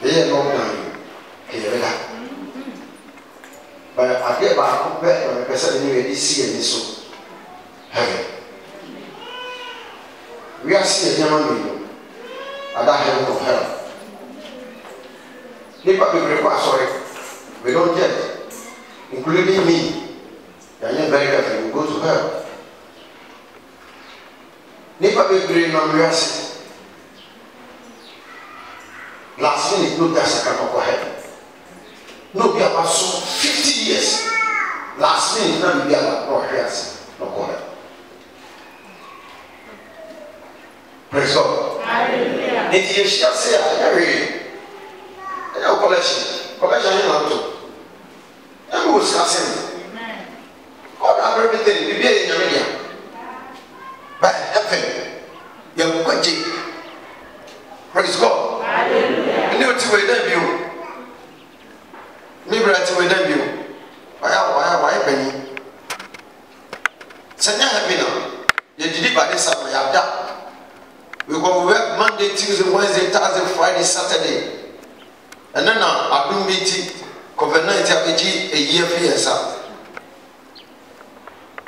They are not dying. But I get back when I person anyway see and so heaven. We are seeing a young at that heaven of hell. People will require sorry. We don't get, including me. I am very careful. We go to hell. People will bring on mercy. Last minute, no gas can go ahead. No, we have so 50 years. Last minute, no, we have no gas. No go ahead. Praise God. Hallelujah. If you shall say, I read. Collection is not to. I'm discussing. God have everything. We be in your media. But heaven, you're quenching. Praise God. Hallelujah. You to a debut. Maybe to a debut. Why, Penny? Send your heaven. You did it by this summer. You have done. We go work Monday, Tuesday, Wednesday, Thursday, Friday, Saturday. And then I do meeting COVID-19 a year for yourself.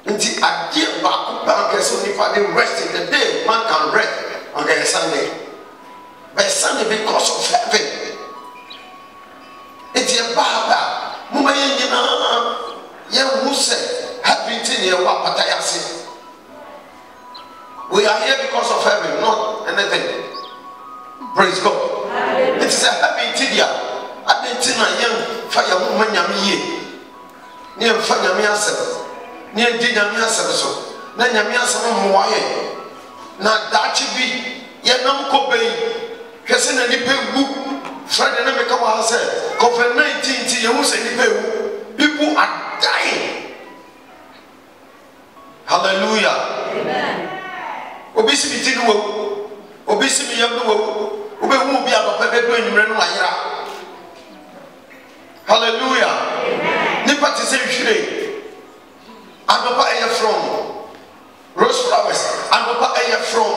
Until I get back, so if I didn't rest in the day, man can rest on the Sunday. But Sunday because of heaven. It's a baba. Mumayina, Muse, having seen your Wapatayasi. We are here because of heaven, not anything. Praise God. It is a happy tidia. I didn't see a young fire woman yammy. Near Fanyamia Service. Near Dinamia Service. Nanyamia Sam Hawaii. Now that should be Yanam Kobe. Cassin and Nipe Friday Namikawa said, COVID-19 to Yamus and Nipe. People are dying. Hallelujah. Amen. Obesity no. Obesity no. Hallelujah. Nipa to say shire. Adopa aye from rose flowers. Adopa aye from.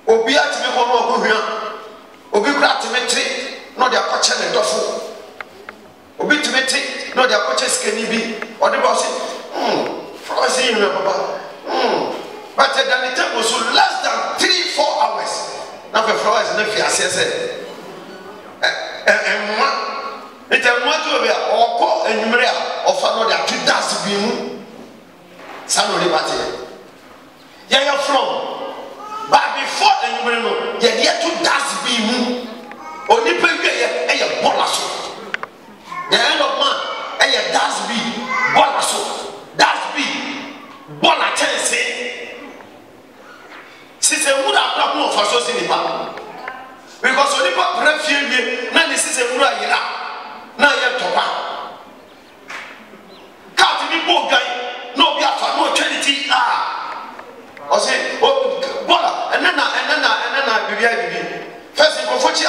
Obi atime ko no okohua. Obi kura atime tre no de akoche ne dofo. Obi time tre no de akoche skani bi. Ode bo say, flowers in me papa. But the time was less than 3-4 hours. Now the flowers in the fiancé said, it's a matter of or call and Maria of another to dance to be San Olivati. Yeah, you're from. But before the numero, you're yet to dance be only pay a bolasso. The end of man, a dance be bolasso. Dance be bolatense. Si c'est vous la pour façon c'est pas because on n'est pas préféré na ni si c'est vous la ira na ya topa quand tu bo gain no bia fa no charity o say voilà enana bibia first ko fochi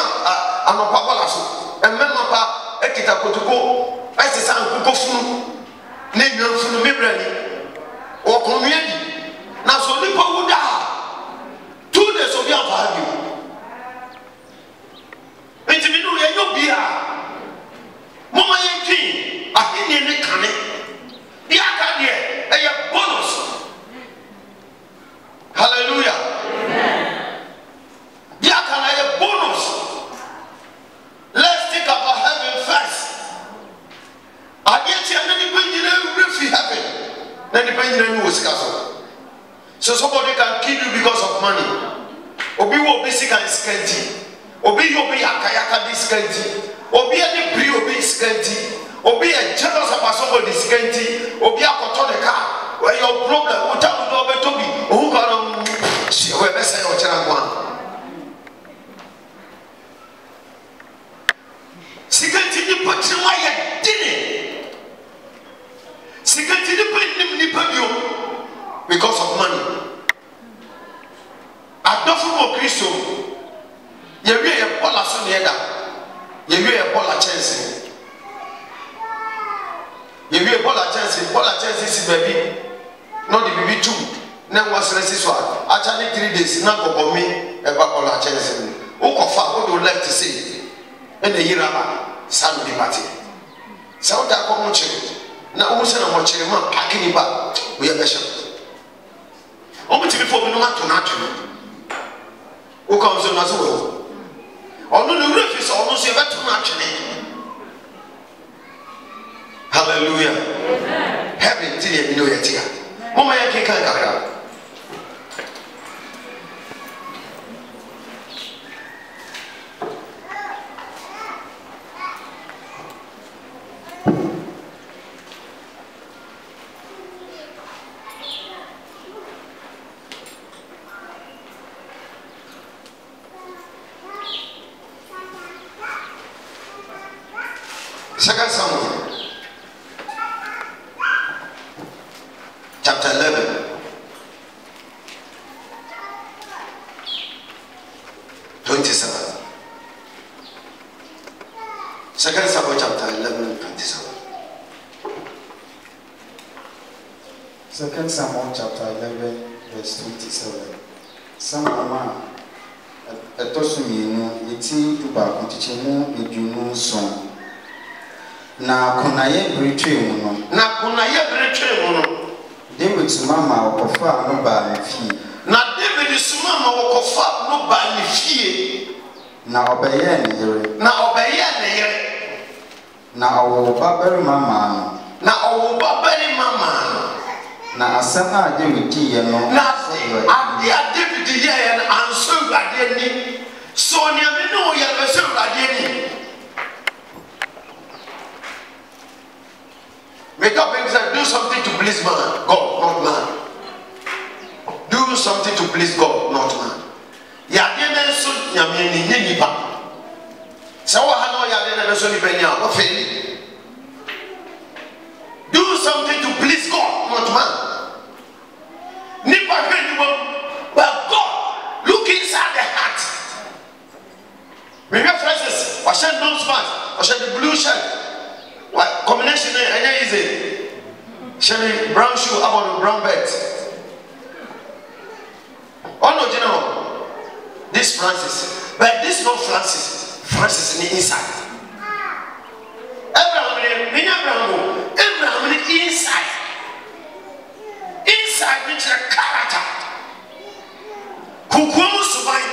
anopa bola so en même pas ekita kotoko ai c'est ça en ko funu na nyu funu mebrani o ko miedi na so ni pa wuda 2 days of your value. And to be no Yobia. Mama Yankee, I think you can. The Acadie, a bonus. Hallelujah. The Acadie, a bonus. Let's think about heaven first. I get you many people in heaven. Then the pain was castle. So somebody can kill you because of money. Obi will be sick and scanty. Obi will be a kayaka scanty. Obi any pre obi scanty. Obi a jealous about somebody scanty. Obi a control the car. Where your problem? What time will be to be? Who can see where best I want one? Scanty the put my dinner. Scanty the put because of money. I don't know Christo. You be a polar son header. You be a polar chance. You be a polar chance. Polar chances, baby. Not the baby too. Now was this one. Actually 3 days. Now go me about polar chance. Who confirm what you left to say? and the Yiraba, Saturday party. South Akomoche, now also a watching a man packing back. We are bishop. Almost before we know what to natural. Who comes on as well? On the roof is almost ever too much. Hallelujah. Heaven, till you know it here. Mama, I can't. Second Samuel, chapter 11, 27. Second Samuel, chapter 11, 27. Second Samuel, chapter 11, verse 27. Samuel, a tosumino, iti tuba, utichemu, edumu son. Na kunaye britwe muno. Na kunaye britwe muno. David sumama okofa no ba nfie. Na David sumama okofa no ba nfie. Na obeye ne yere. Na obeye ne yere. Na owo babere mama no. Na owo babere mama no. Na asem a David ye no. Na ade a David ye no anso urade ni. So ni ame no ye no so urade ni. May God bring us do something to please man, God, not man. Do something to please God, not man. Yadene so nyame ni nipa. Se wo ha no yadene so nipa nya, wo fail. Do something to please God, not man. Nipa hwe but God look inside the heart. Remember Francis, I said no smart, I said the blue shirt. What combination is easy? Sherry brown shoe about brown belt. Oh no, you know this Francis, but this not Francis. Francis in the inside. Abraham inside. Inside means a character. Kukumu subai.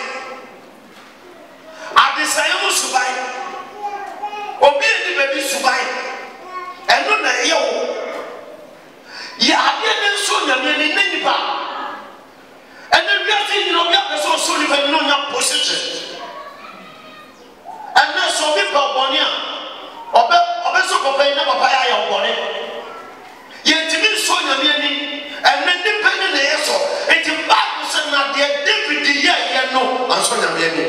Adisayamu subai. Obi edi baby subai. Eno na ye wo ya ade ne so nyame ne nipa eno wiase nyina obi apeso so ni fa no nya position eno so bi pa boni a obe so papa ina papa ya ya boni ye timi so nyame ni eno nipa ne na ye so enti Bible say na de David ye no anso nyame ni.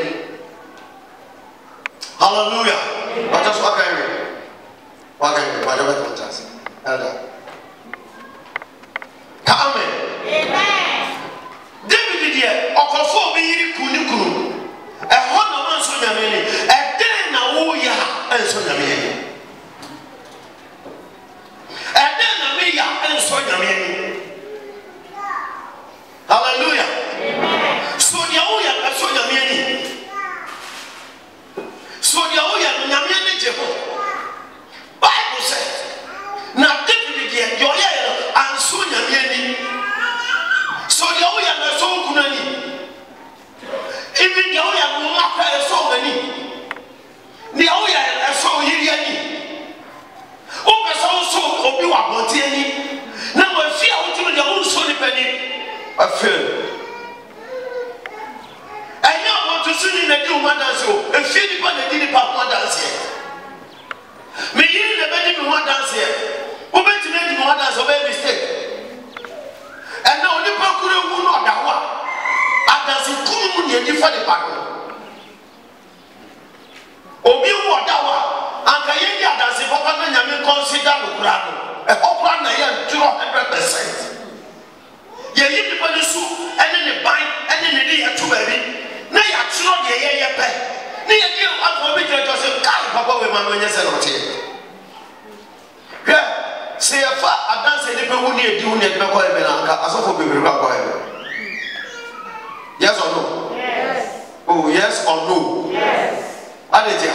Hallelujah. What is what can we? Whatever comes, Elder. Come in. Amen. David here, Okofo be yiri kunu. E hono man so nyame ni. E den na wo ya enso nyame ni. E den na me ya enso nyame ni. Hallelujah. Amen. So dia wo ya enso nyame ni. So dia wo ya nyame ni jeho. Bible says, now David here, your ear and so nyamiani. So the oya na so kunani. Even the oya no matter so many. The oya so yiriani. O person so obi wa bontiani. Na we fear o tumi the o so ni pani. I feel. I now want to see na di o ma dance o. E feel ni pa na di ni pa ma dance here. Me you the baby me want dance here. Who bet to make me want dance or baby mistake? And now the procure who not that one. And that's a cool moon you for the battle. Obi who that one. And can you dance if Papa Nyamin consider the crowd? A opera na yan 200%. Ye you people sue and then the bind and then the day to baby. Now you're trying to ye pay. Ni ye dio afọ bi je to se kai papa we ma no nye se no te. Hwe se ye fa adanse ni be hu ni edi hu ni edi be ko e be na nka asofo be be ko e. Yes or no? Yes. Oh, yes or no? Yes. Adetia.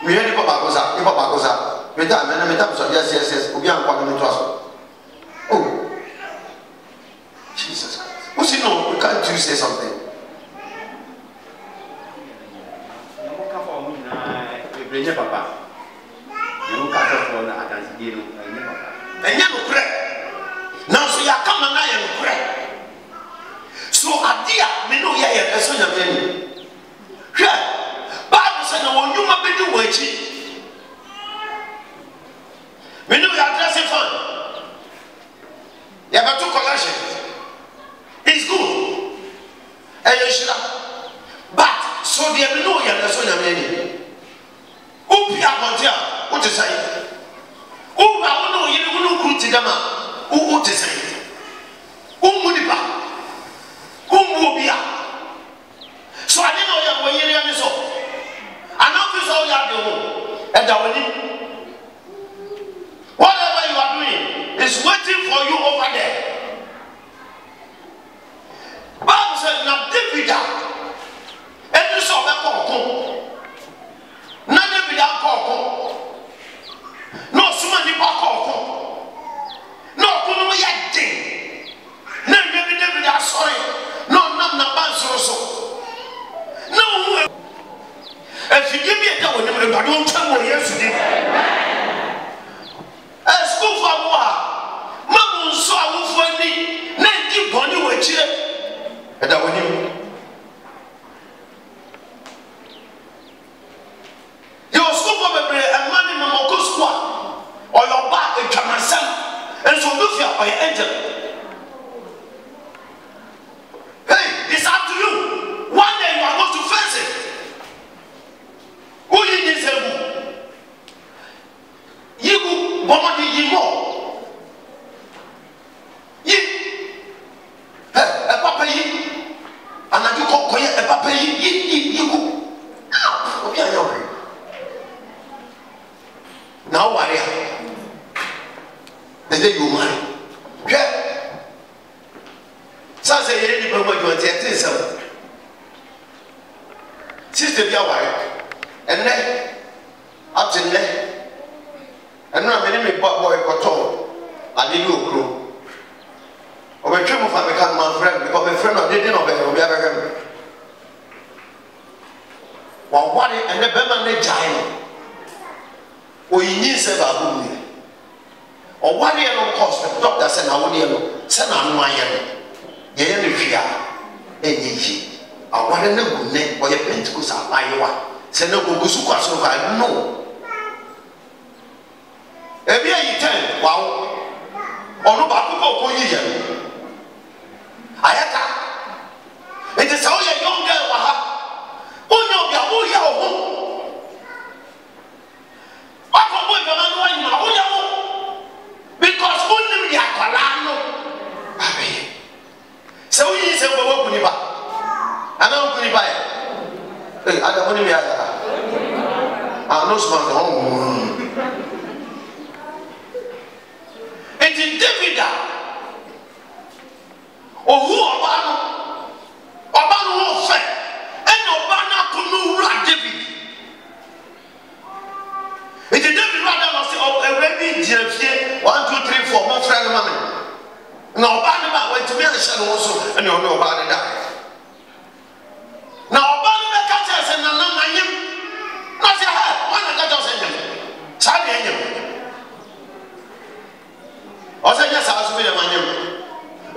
We heard Papa Goza. We done, and yes. We are going to us. Oh, Jesus Christ. Who's you know? Can't you say something? Papa. You can't afford that. And you know, now so you come and I am correct. So Adia, me know ya ya so ya me. Bible say no one you ma be do wachi. Me know ya dress fine. Ya ba to collection. It's good. But so the me know ya so ya me. Upi apontia, what is say? Uba no you no kruti dama. What is say? Umudipa. Umubia. So I didn't know you were here so. And now this all you are doing. And whatever you are doing is waiting for you over there. Bible says now David and you saw that call. Not David call. No somebody call. No kuno ya ding. No David sorry. No so. No. If you give me a towel, I don't tell you yesterday. A school for what? Mamma saw a wolf for me. Nancy Bonnie were cheer. And I will. Your school for a man in Mamma squad or your back in Kamasan and so look here by angel. It's up to you. One day you are going to face it. Who you need to you Bomadi Yimo. Ye a papa ye. And I do call a papa ye. Now, warrior. The day you marry. Say any problem you want to say. Sister, be aware. And then, up to then, and now I'm going to boy cotton. I did you grow. Or a trim of a become my friend because my friend of didn't obey or ever. While what and the Beman giant. Or you need several. Or what year of cost the doctor said, I won't send on my end. Yenifia, Eji, I want to know name or your pentacles are by you. Send no Gusuka so I know. Every year you tell, wow, or no Bakuko Koyan. Ayaka, it is all your young girl. Oh, no, you are all your home. Because only the Aqualano. So we say we work with Niba. I don't put Niba. Hey, I don't want to be I know some home. It is David. Oh, who Obano won't say. And Obana could not David. It is David rather say, oh, already GFC 1, 2, 3, 4, my friend, mommy. Now, Obama went to me also, and you know about it. Now, Obama catches and not him. Not your head, one of the catches him. Charlie him. Or say, yes, I was with him.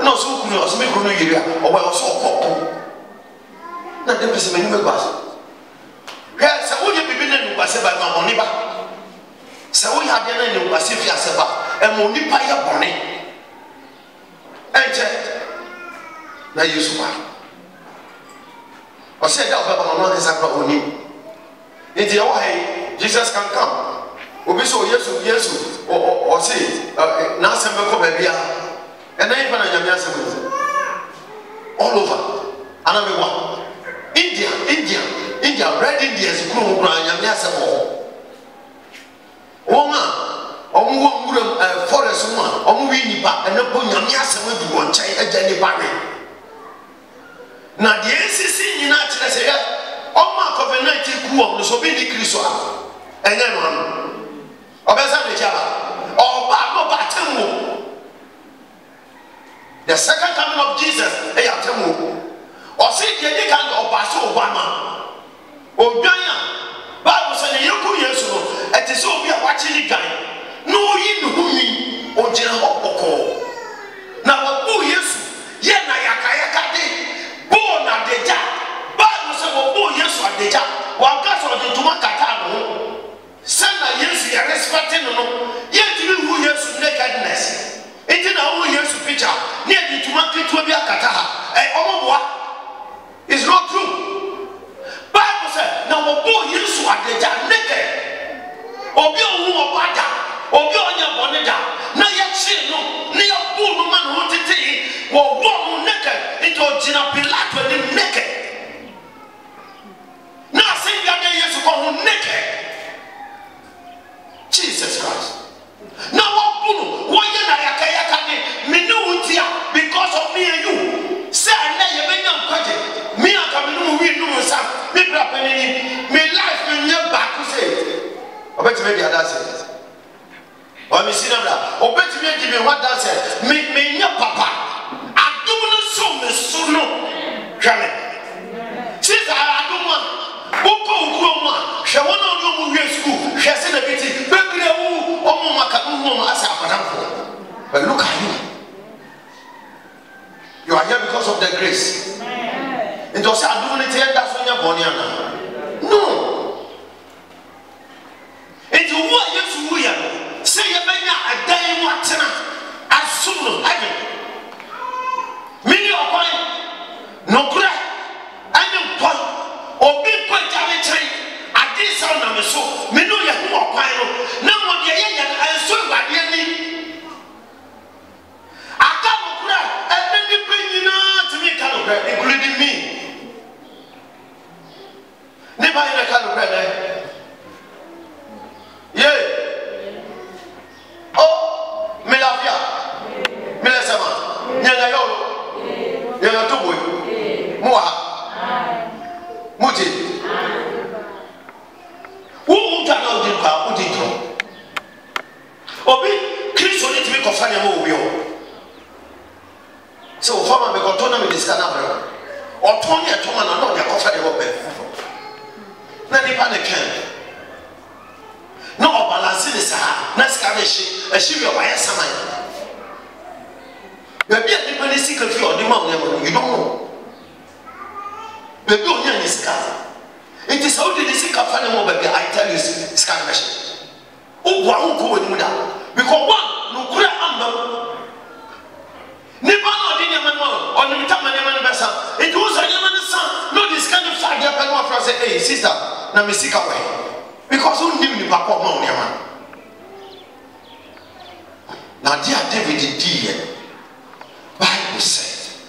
No, so could you make a area or well, so cold. Not the person in the bus. Yes, I would be been in Basseba Moniba. So we had dinner in Bassifia Seba and Monipa Bonnet. Na Yusufa. Or said that Baba is a on him. In the way, Jesus can come. We so yes, or say, Nasam Babia, and then even all over. Another one. India, red Indians, Guru, Yamiasa. Woman. Forest woman, or moving back and upon Yamiasa with you one child, a Jenny Barry. Now, the NCC United say, oh, Mark of a 90 cool, so be the Christmas. ɛnyɛ no ano ɔbɛsa ne kyaba ɔba no ba temu. The second coming of Jesus ɛyɛ temu. Ɔsi yɛdi kan ɔba so Obama odwan a Bible sɛ ne yɛku Yesu no ɛte sɛ obi a wakye ne gan na oyi ne ho nwi ogyina hɔ kɔkɔɔ na wɔbu Yesu yɛ na yaka de bɔɔ na adagya Bible sɛ wɔbu Yesu adagya wɔanka sɛ ɔde ntoma kata no ho sɛ na Yesu yɛ respect no no yɛntumi hu Yesu nakedness nti na ɔhu Yesu picture ne yɛde ntoma ketewa bi akata ha ɔmoboa. It's not true. Bible said, now we go Yesu adeja naked. Obi owu obada, obi onya boneda. Na ye chi no, ni ya bu no man ho tete, wo wo naked. Into Gina Pilato ni naked. Na say ya de Yesu ko ho naked. Jesus Christ. Now what bu no, wo ye na yaka ni me no utia because of me and you. Say na ye be nyam kwaje. Me and Camino will know some people happening. Me life will never back to say. I bet you the other says. Or me see them that. Or bet you give me what that says. Me your papa. I don't know so much so no. Come in. Since I don't want. Oko Ukuma. She won't know movie school. She said a bit. Baby, oh, Maka, as I but look at you. You are here because of the grace. It was a divinity that's when you're born. No. And you want you to wear. Say you may not a day watching as soon as heaven. Many of mine, no crack, and no point, or big point at a train. At this sound of the soul, me know you are pine. No one get in and so by the enemy. I can't crack, and then you bring you to me, including me. Never in a kind of bread. Yeah. Oh, Melavia. Melasama. Yangayolo. Yangatubu. Moa. Muti. Who cannot do that? Who did it? Obi, Chris only to make a funny move. So, former Becotona with this canal. Or Tony at Toman and not their coffee. Na nipa ne kan na obalance ne saa na ska be hye ehye bi obaye saman baby nipa ne sika fi odi ma you don't know baby onya ne sika it is how did the sika fa ne mo baby I tell you sika be hye o bua ho ko wani mu da because one no kura amba nipa no odi ne man mo oni mta man ne man be sa it was a man sa no this kind of side there people say hey sister na me sika way because who knew the papa of my man. Now dear David did Bible said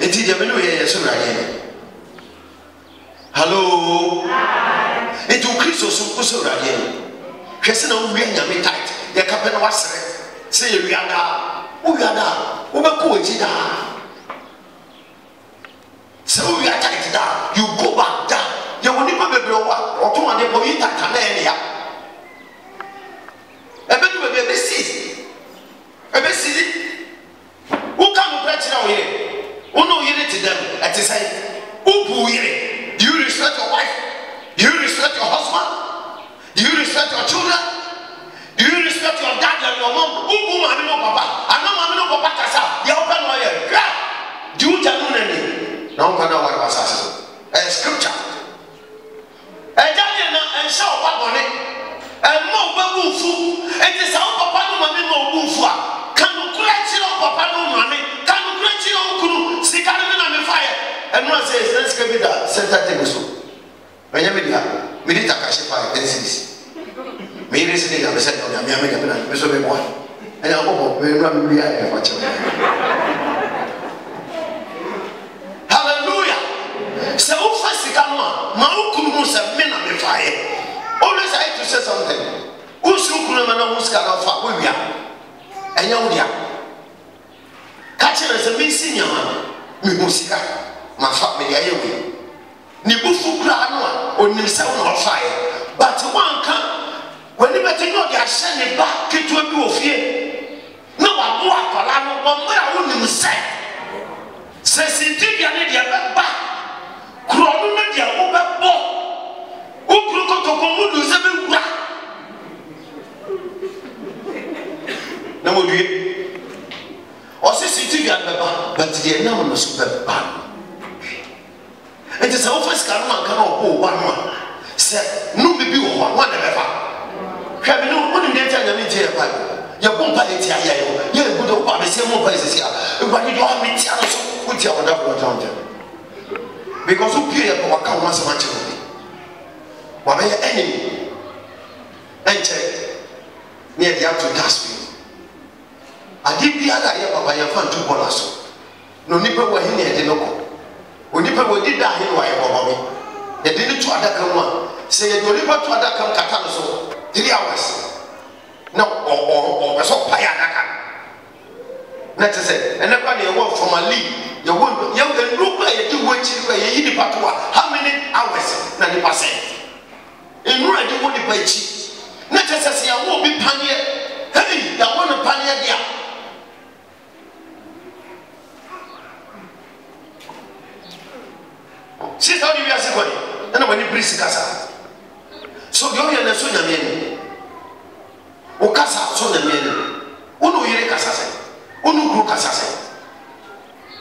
it did you know here so right. Hello. It will Christ so right. Question on we nyame tight. The captain was say we are da. We be ko ji da. So we are tight da. You go back down. You will never be blow up or 200 for you. Tanzania. A bit of a baby. A baby. Who come to preach now here? Who know you to them at the same? Who do you respect your wife? Do you respect your husband? Do you respect your children? Do you respect your dad and your mom? Who mommy no papa? I know mommy no papa kasa. You open my ear. Do you tell me? No one know what was asking. Scripture. And show up on it. And more babufu. And this how papa no mommy no bufa. Can you crash it on papa no mommy? Can you crash it on Kuru? Stick on the fire. And one says, let's give it that center table soup. When you meet her, we did a cash fire. Me recently, I said, I'm making a so big one. And I hope we run the air for you. Hallelujah. So, first, the camera, Maukum was a man on the fire. Always I have to say something. Who's who could have known who's got off for we are? And you catching as a big senior man, Musica, my family, I will. Nibufu Granoa, or Nimsa on fire. But one can't. hyɛ ne ba ketewa bi wɔ fie na wabo akwadaa no wɔmmra wonim sɛ sintidua ne deɛ bɛba kurɔno no deɛ wobɛbɔ wokuru kotoko mu du sɛ bɛwura na wɔdue ɔse sintidua no bɛba but deɛ nam no so bɛba no nti sɛ wofa sika no anka na ɔbɔ wa no a sɛ nnome bi wɔ hɔ a wane bɛfa hwɛ me no wonim deɛ nti a nyame nti yɛ pa yɛbɔ mpa yɛti ayɛ yo yɛgu dɛ woba bɛsɛ mu mpa yɛsɛsi a awurade deɛ ɔmetia no so wotia wɔdafoɔ ɔgyam gyam because wopie yɛ bɔ waka wo asɛm akyerɛ wo bi wabɛyɛ enemy ɛnkyɛ ne yɛde ato dustbin ade biara a yɛ papa yɛmfa nto bɔla so na onipa wɔ ahe ne yɛde no kɔ onipa wɔdi da ahe ne wayɛ bɔbɔ me yɛde ne to adaka mu a sɛ yɛde onipa to adaka mu kata no so 3 hours na ɔpɛ sɛ ɔpae adaka na kyɛ sɛ ɛnɛ kwa ne yɛwɔ formally yɛwɔ nnuro kora yɛde wɔ akyiri kora yɛyi nipa to a how many hours na nipa sɛ nnuro a yɛde wɔ nipa akyi na kyɛ sɛ sɛ yɛwɔ obi paneɛ hei yɛwɔ no paneɛ de a sista wode wiase kɔne ɛna w'ani bere sika saa so deɛ ɔyɛ no so nyameɛ ni wo kasa so nyameɛ ni wo ne oyere kasa sɛ wo ne kuro kasa sɛ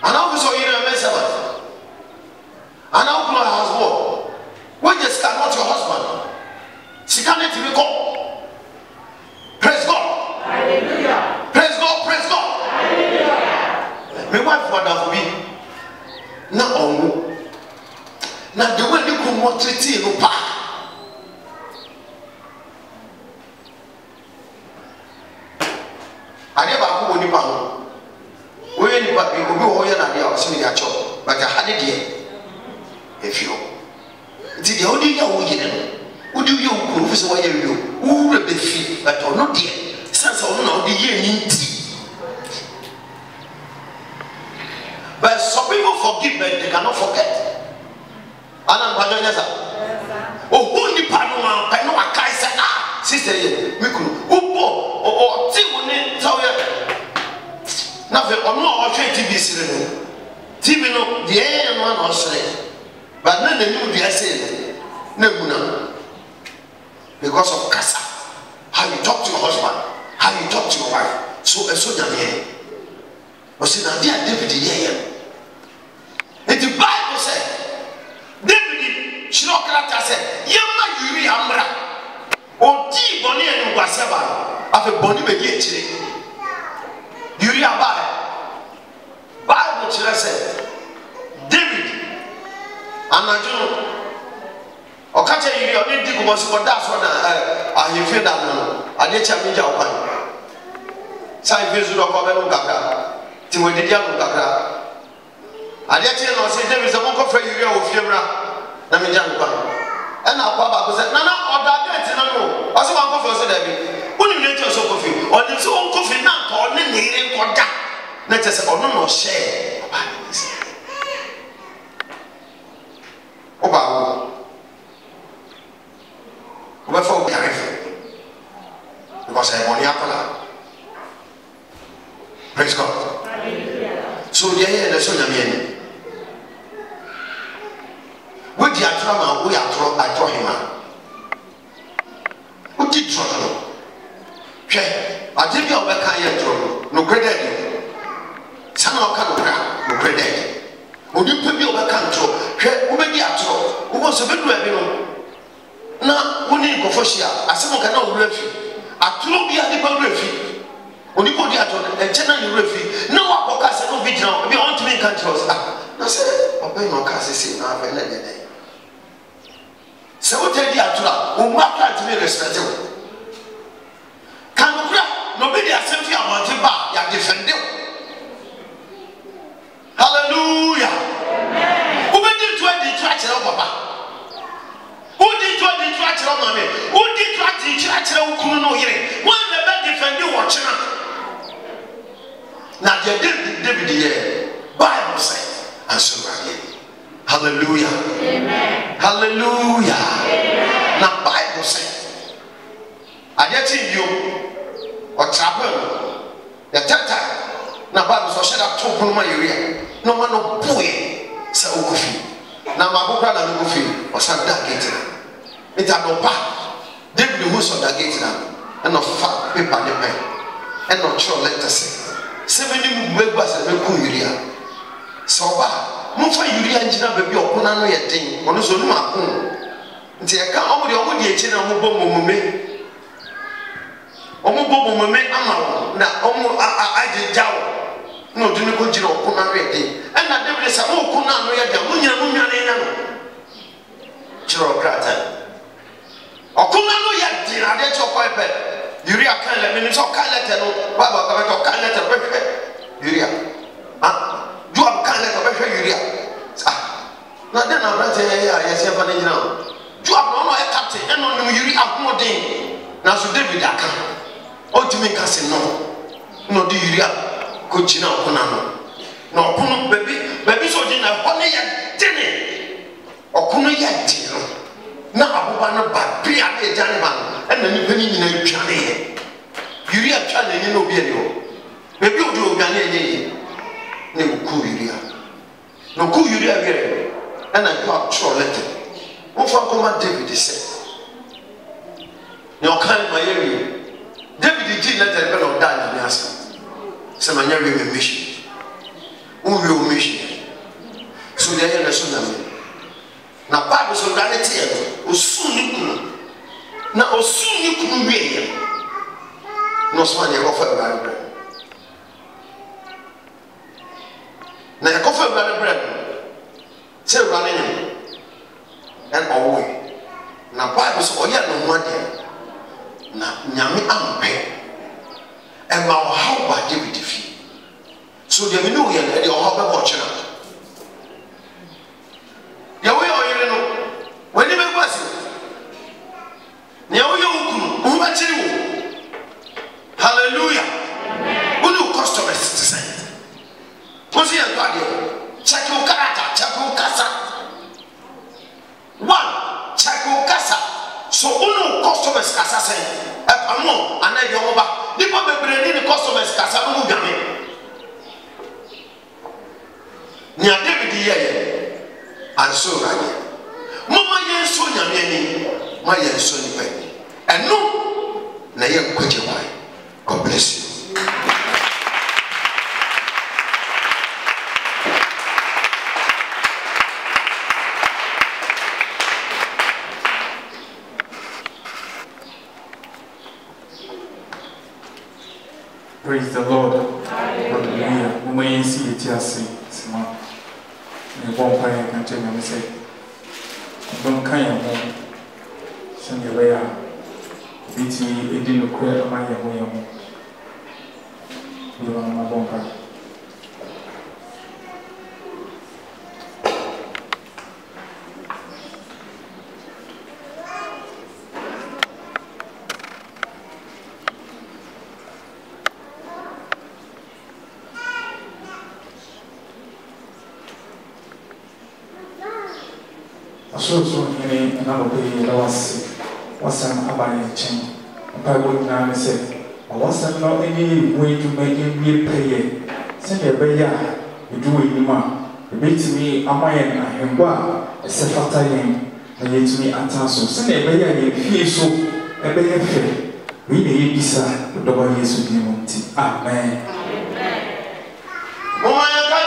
anaa wofɛ sɛ ɔyere amɛsɛba anaa wo kuro ahasbɔ wogye sika not your husband sika ne timi kɔ praise God hallelujah praise God hallelujah me wife wadafo bi na ɔnwo na de wani ko mo triti no pa ade ba ko woni pa ho wo ye ni pa bi obi wo ye na de o se mi ya cho ba ga hade de efio ti de odi ya wo ye no odi ye wo ko fu se wo ye wi o wo re be fi ba to no de sense o no na odi ye ni nti but some people forgive but they cannot forget ana mpajo nyasa ohu nipa no ma pa no akai se sister ye mikuru upo o ti woni tawe na fe ono o hwe TV sire no TV no de e no na o sire but na na ni dia say na guna because of kasa how you talk to your husband how you talk to your wife so nyame o se na dia David ye the Bible said David Shirokrata said, Yama Yuri Amra, or T. Bonnie and Wasaba, after Bonnie Begichi. Yuri Abai. Bible said, David, and I do. Or catch a year, or didn't think was for that one. I feel that I did challenge our one. Sai visit of Babylon Gaka, Tiwadian Gaka. I did tell us there is a monk of a year of Fiera. Na me jan kwa na kwa ba ko se na oda get na no o se wan kofi o se da bi woni ne ti o so kofi o ni so on kofi na to ne ne ire nkoda na te se ono no share ba ni se o ba o ba fo ya refe because I money akola praise God hallelujah so dia ye na so nyame ni wodi atro ma wo atro hima wodi tro no hwe ade bi obeka ye tro no credit sana oka no credit odi pe bi obeka ntro hwe wo be di atro wo so be du abi no na woni nkofo hia asemo ka na wo rafi atro bi ade pa rafi oni ko di atro enche na ni rafi na wa ko ka se no bi gina bi on to me kan tro na se obe no ka se na fa na de se wo tedi atura wo ma plant me respect wo kan kura no be dia sem fi amonte ba ya defend wo hallelujah amen wo be di to di kire papa wo di to di kire mama wo di to di kire wo kunu no yire wo na be defend wo kire na je David ye Bible say and so right. Hallelujah. Amen. Hallelujah. Amen. Now Bible says, Adeti you or travel. The tata na Bible so shut up to my area. No man no boy sa ukufi. Na mabukra na ukufi or sa that gate. It had no back. David who saw that gate now and no fat paper the pen and no sure letter say. 70 members and make uria. So ba mo fa uria njina baby okuna no ye den. Ono so no akun. Nti e ka omo de echi na mo bo momume. Omo bo momume ama na omo aje jawo. No dinu ko jira okuna no ye den. And na David say mo okuna no ye den. Mo nyina mo nwane na no. Chiro krata. Okuna no ye den ade cho ko ebe. Uria kan le me so kan letter no baba ka to kan letter be Uria. Ah, you have kan letter be Uria. Ah. Na den na brate ya yes fa na nyina. You have no captain and no Uria akomodin. Na so David aka. O timi ka se no. No di Uria ko jina okuna no. Na okunu baby so jina ho ne ya dene. Okunu ya dene. Na abuba no ba bia na ejane ba and na nipa ni nyina twane ye Uria twane ni no bi ani ho baby o do ogane ye ne ku Uria no ku Uria gere and I got letter o fa ko ma David say no kan ma ye David ji letter be no da ni asa se ma nya we mission o we mission so dey na so na me na Bible so gane tie o su ni kunu na o su ni kunu wie no so na e go fa ba na e go fa ba bread se run in and away na Bible so o ya no mo ade na nyame ampe e ma o how ba David fi so de me no ye na de o how ba bo chira ya we o yire no wani be kwasi ne o ye ukunu o ba chiri wo hallelujah unu customers say kosi ya twade check your character check your kasa one check your kasa so unu customers kasa say e pamo anai de oba nipa bebre ni customers kasa no game ni David ye and so right mama yen so nyame ni ma yen so ni pe eno na ye kwaje kwai. God bless you. Praise the Lord. Hallelujah. Mama yen si etiase sima ne bon pa yen kan che nyame se don kan yen ho sene we ya biti edi no kura ama yen ho yen ho ni wa ma bon pa so ni na lo be la wasan abanye chen pa go na me se wasan no any way to make it be pay se de be ya edu we ma e betimi amaye na hemba e se fata yen na yetimi atanso se de be ya ye fie so e be ye fe we ne ye bisa do ba Yesu bi mo ti amen. Oh my God.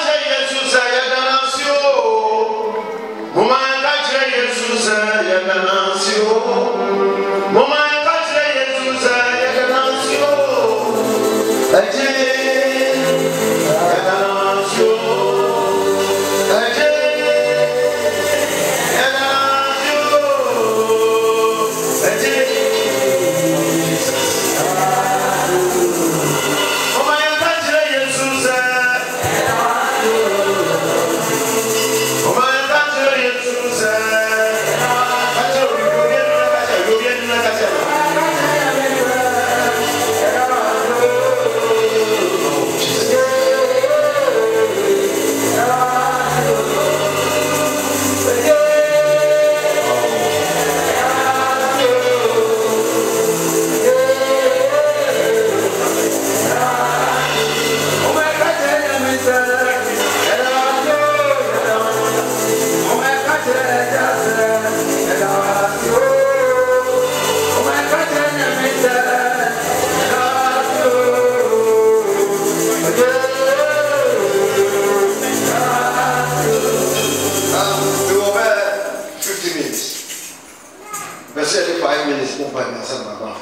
by myself above.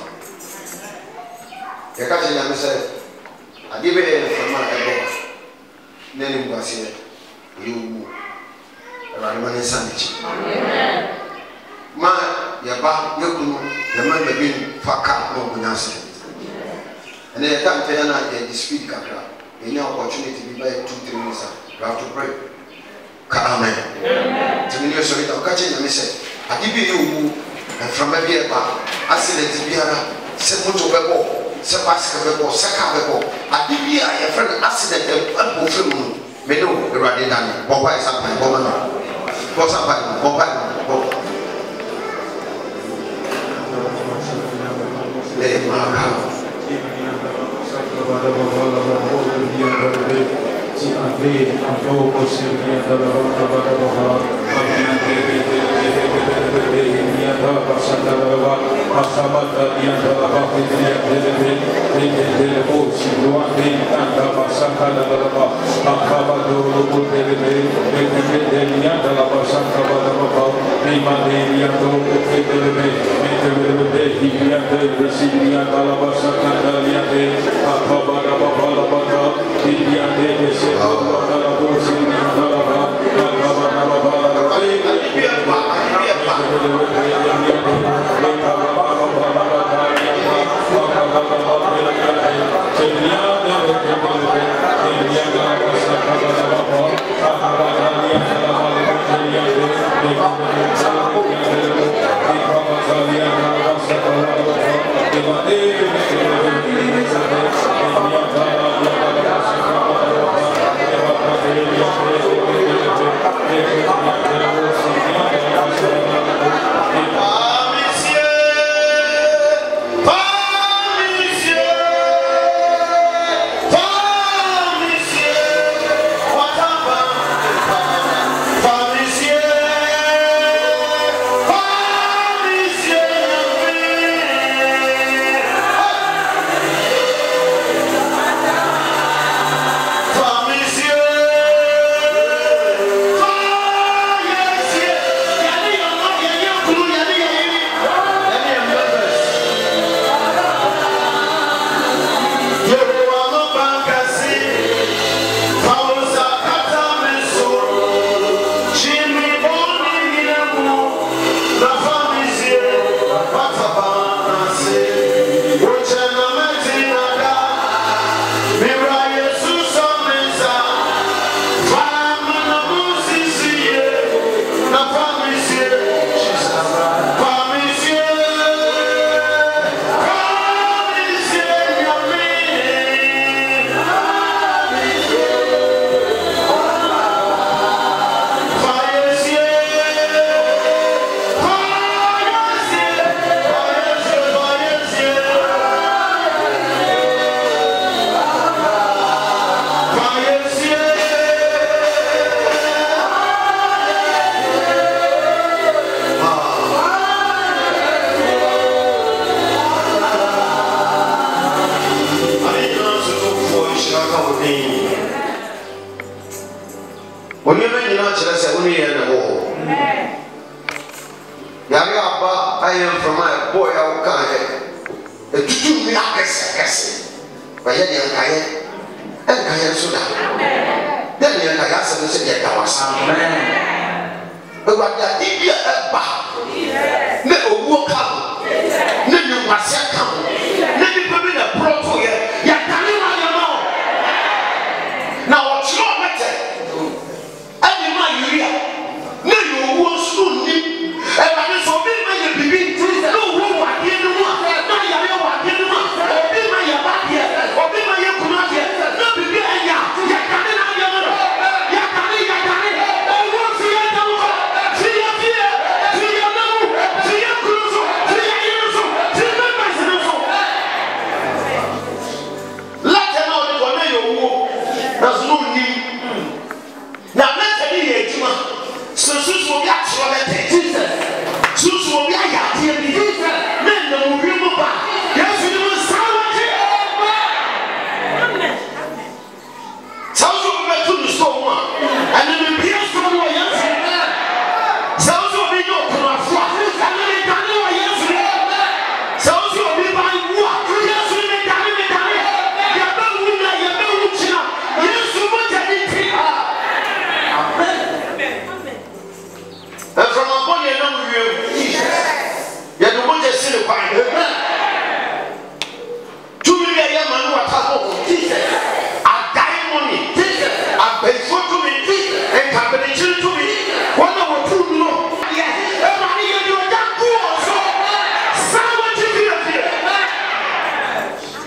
The catching them said, I give it from my elbow. Then it was here. You are sanity. Ma, your back, your blue, the man may be for cat no bunasi. And they can't tell you the speed capra. Any opportunity to be by 2-3 minutes. You have to pray. Amen. To me, you're sorry, I'm catching them. I give you from a beer bar. I said, it's Biara, Semoto Bebo, Sebastian Bebo, Saka Bebo. I give you a friend accident and Bofum. Meno, the Radidan, Boba is up and Bomana. What's up, Boba? Let my house.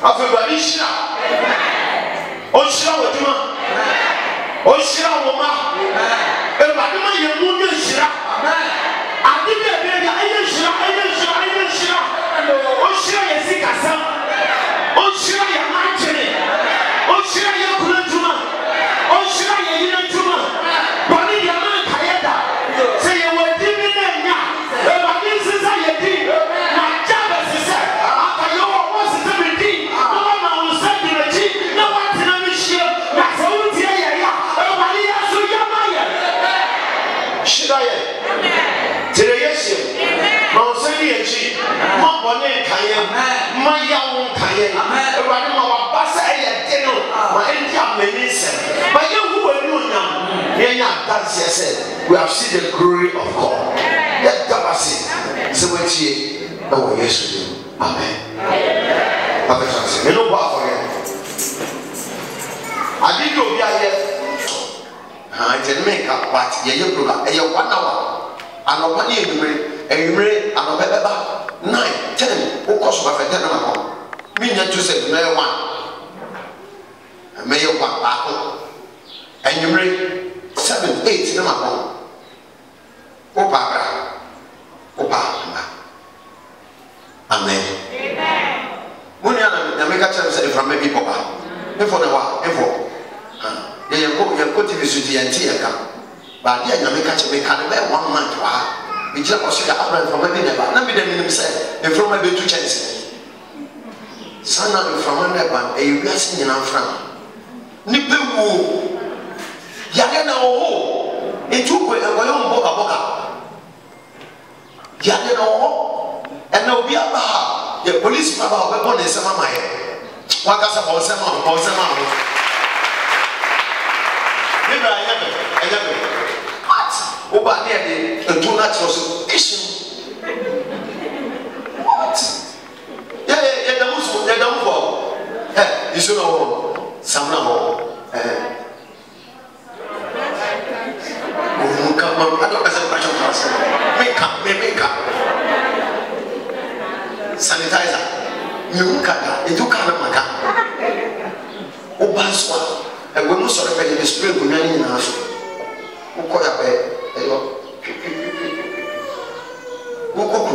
Everybody shira. O shira wajuma. O shira woma. Everybody ma yemu ni shira. Adi bi abi ayi shira. O shira yesi kasam. O shira ya manchene. O shira ya kulantuma. O shira ya yinantuma. Bani ya man kayeda. Say you were divi nenya. Everybody sisa yedi. Na jabe sisa. Aka yo was the medi. No ma usadi meji. No what na mishia. Na sauti ya ya. Everybody ya so ya maya. Shira ya. Tere yesu. Ma usadi yeji. Ma bone kaye. Ma yawo kaye. Everybody ma wabasa ya deno. Ma enti amenise. Ma yehu enu nyam. That's yes, we have seen the glory of God. Let God see. So we see. Oh yes, amen. Amen. You know what for you? I did go here. I didn't make up, but you program. And you 1 hour. And no money and you read and no 9, 10. Who cost my 10 hours? Me not to say may 1. May you 1 and you read 7, 8 na mako. Opa. Amen. Amen. Muni ana na meka tell say from maybe papa. Before the wa, before. You go TV suit yanti yaka. Ba dia na meka che meka na be 1 month wa. We just also ya Abraham from maybe never. Na me dem nim say e from maybe 2 chance. Sana from never e wiase nyina fran. Ni pe wo yade na oho etu ko enwoyo mboka yade na oho ena obi aba ye police ma ba obebo na ese mama ye waka sa ba osema libra enyabe what oba na ye etu na troso issue what ye da muso iso no samna ho Make up. Sanitizer. You can't. You can't make up. Obanswa. And when you saw the spray, we are in house. Who call up who could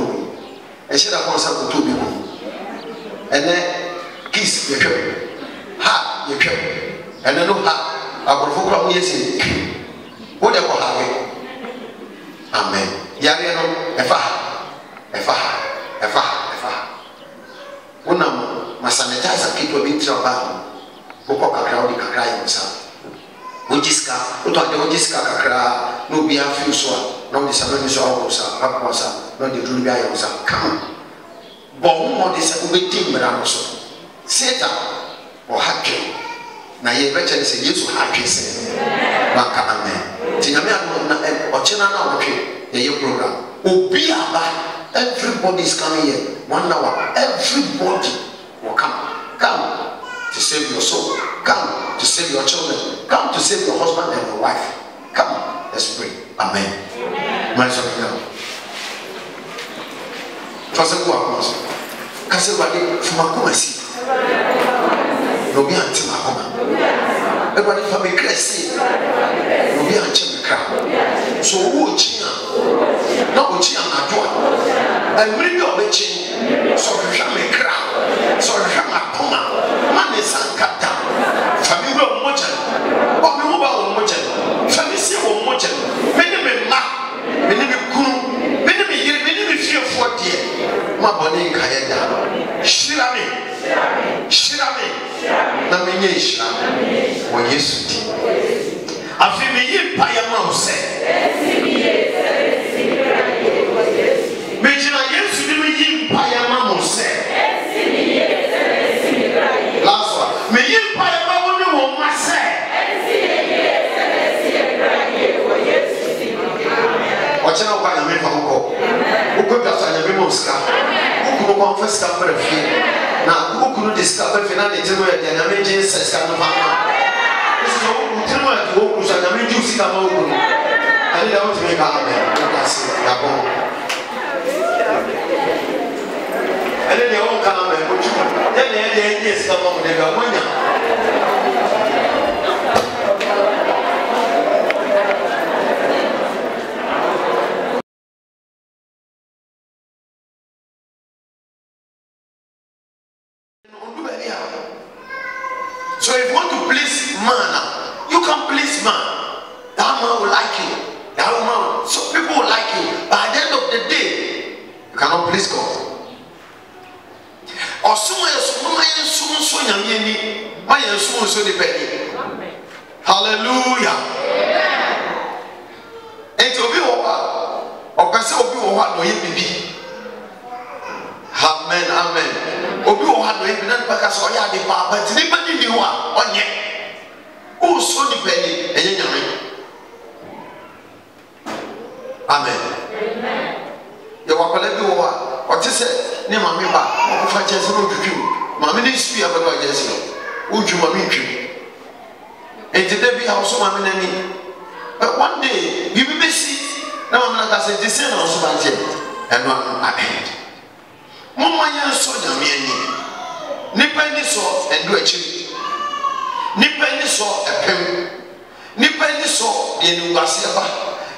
and should have consult to be and then kiss the girl. Ha, you kill. And then no ha. I will focus on yes. What ever have it? Amen. Yare no efa. Unam masanitizer kitu bintra ba. Boko kakra odi kakra yimsa. Ojiska, utwade ojiska kakra no bia fiuswa. No de sabe so awosa, akwasa, no de duru bia yimsa. Come. Bo mo de se ubeti mra no so. Satan o hakwe. Na ye beche se Yesu hakwe se. Maka amen. Tinyame anu na ochina na okwe. Your program. Everybody is coming here. 1 hour. Everybody will come to save your soul. Come to save your children. Come to save your husband and your wife. Come. Let's pray. Amen. My son, now. Trust the Lord. Kasi wali fumakumasi. Nobi anti mahoma. Everybody for me crazy. Nobi anti makra. So who china? No china na joa. And maybe obechi. So shame kra. So shame akoma. Man is sankata. Family wo moja. Wa me wo ba wo moja. Family si wo moja. Me me ma. Me me kunu. Me me yire. Me me fie fo die. Ma boni kayeda. Shirame. Na me nye shira. Wo Yesu ti. Afi me yi pa ya ma ose. Mejina Yesu ni me yi pa ya ma ose. Last one. Me yi pa ya ma wo ni wo ma se. Ochena kwa ya me fa uko. Uko bia so ya me mo ska. Uko ko confess ka para fi. Na uko no discover fi na de temo ya de na me je se ska no fa. So temo ya do ku sa na me ju si ka ma uko. Ani da o me ka amen. That's ya bon. Ani de o ka amen. Ko ju. Ya ne ye yes So if you want to please man, you can please man. That man will like you. That woman, so people will like you. But at the end of the day, you cannot please God. Or someone hallelujah. And to be or person will be what no baby. Amen, amen. Obi o ha no ebi na paka so ya de papa ti ni bani ni wa onye o so ni bani enye nyame. Amen. Amen. Ye wa kole bi wo wa o ti se ni mama ba o fa che se no twitwi mama ni su ya ba do je se no o dwu mama ntwi enti de bi ha so mama na ni but one day you be see na mama na ka se ti se na so ba je and no end. Mama yan so nyame ani nipa ni so endu achi nipa ni so epem nipa ni so ye ni ngwase ba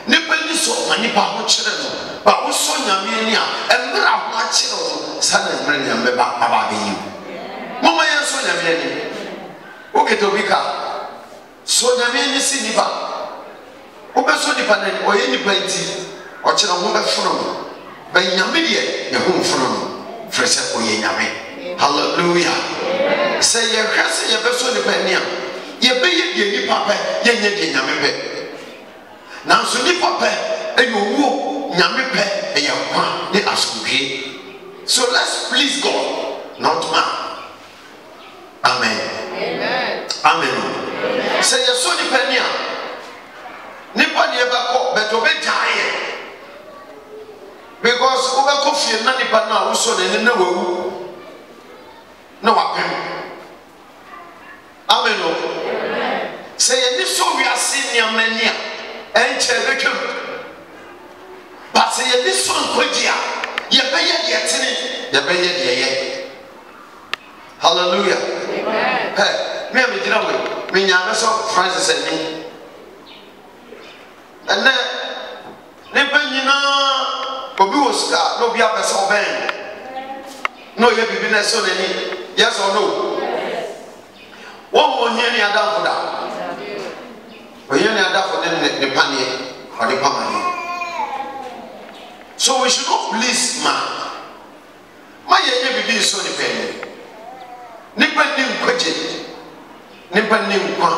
nipa ni so manipa ho kire no ba wo so nyame ani a emra ho a kire no sana emra nyame ba baba be yi mama yan so nyame ani o keto bika so nyame ani si nipa o be so nipa na o ye nipa nti o kire ho be furo ba nyame de ye ho furo no fresh oye nyame. Hallelujah. Say ye hwese ye beso ni pania ye be ye die ni papa ye nye die nyame pe na so ni papa e yo wo nyame pe e ye kwa ni asukwe. So let's please God, not man. Amen. Amen. Amen. Say ye so ni pania ni pa ni e ba ko beto be jaye because over coffee and nani pa na uso na ne wawu na wapem. Amen. Amen. Say ye so we are senior mania and chelebem. But say ye so nkwagia ye beye de etene ye beye de ye. Hallelujah. Amen. Hey, me am jira we. Me nyame so Francis ani. And ne nyina obi was car, no be a person ben. No, you be business on any. Yes or no? Yes. One more year near down for that. But you near down for them the panic or the pamani. So we should not please man. My year be so dependent. Nipa nim kwaje. Nipa nim kwa.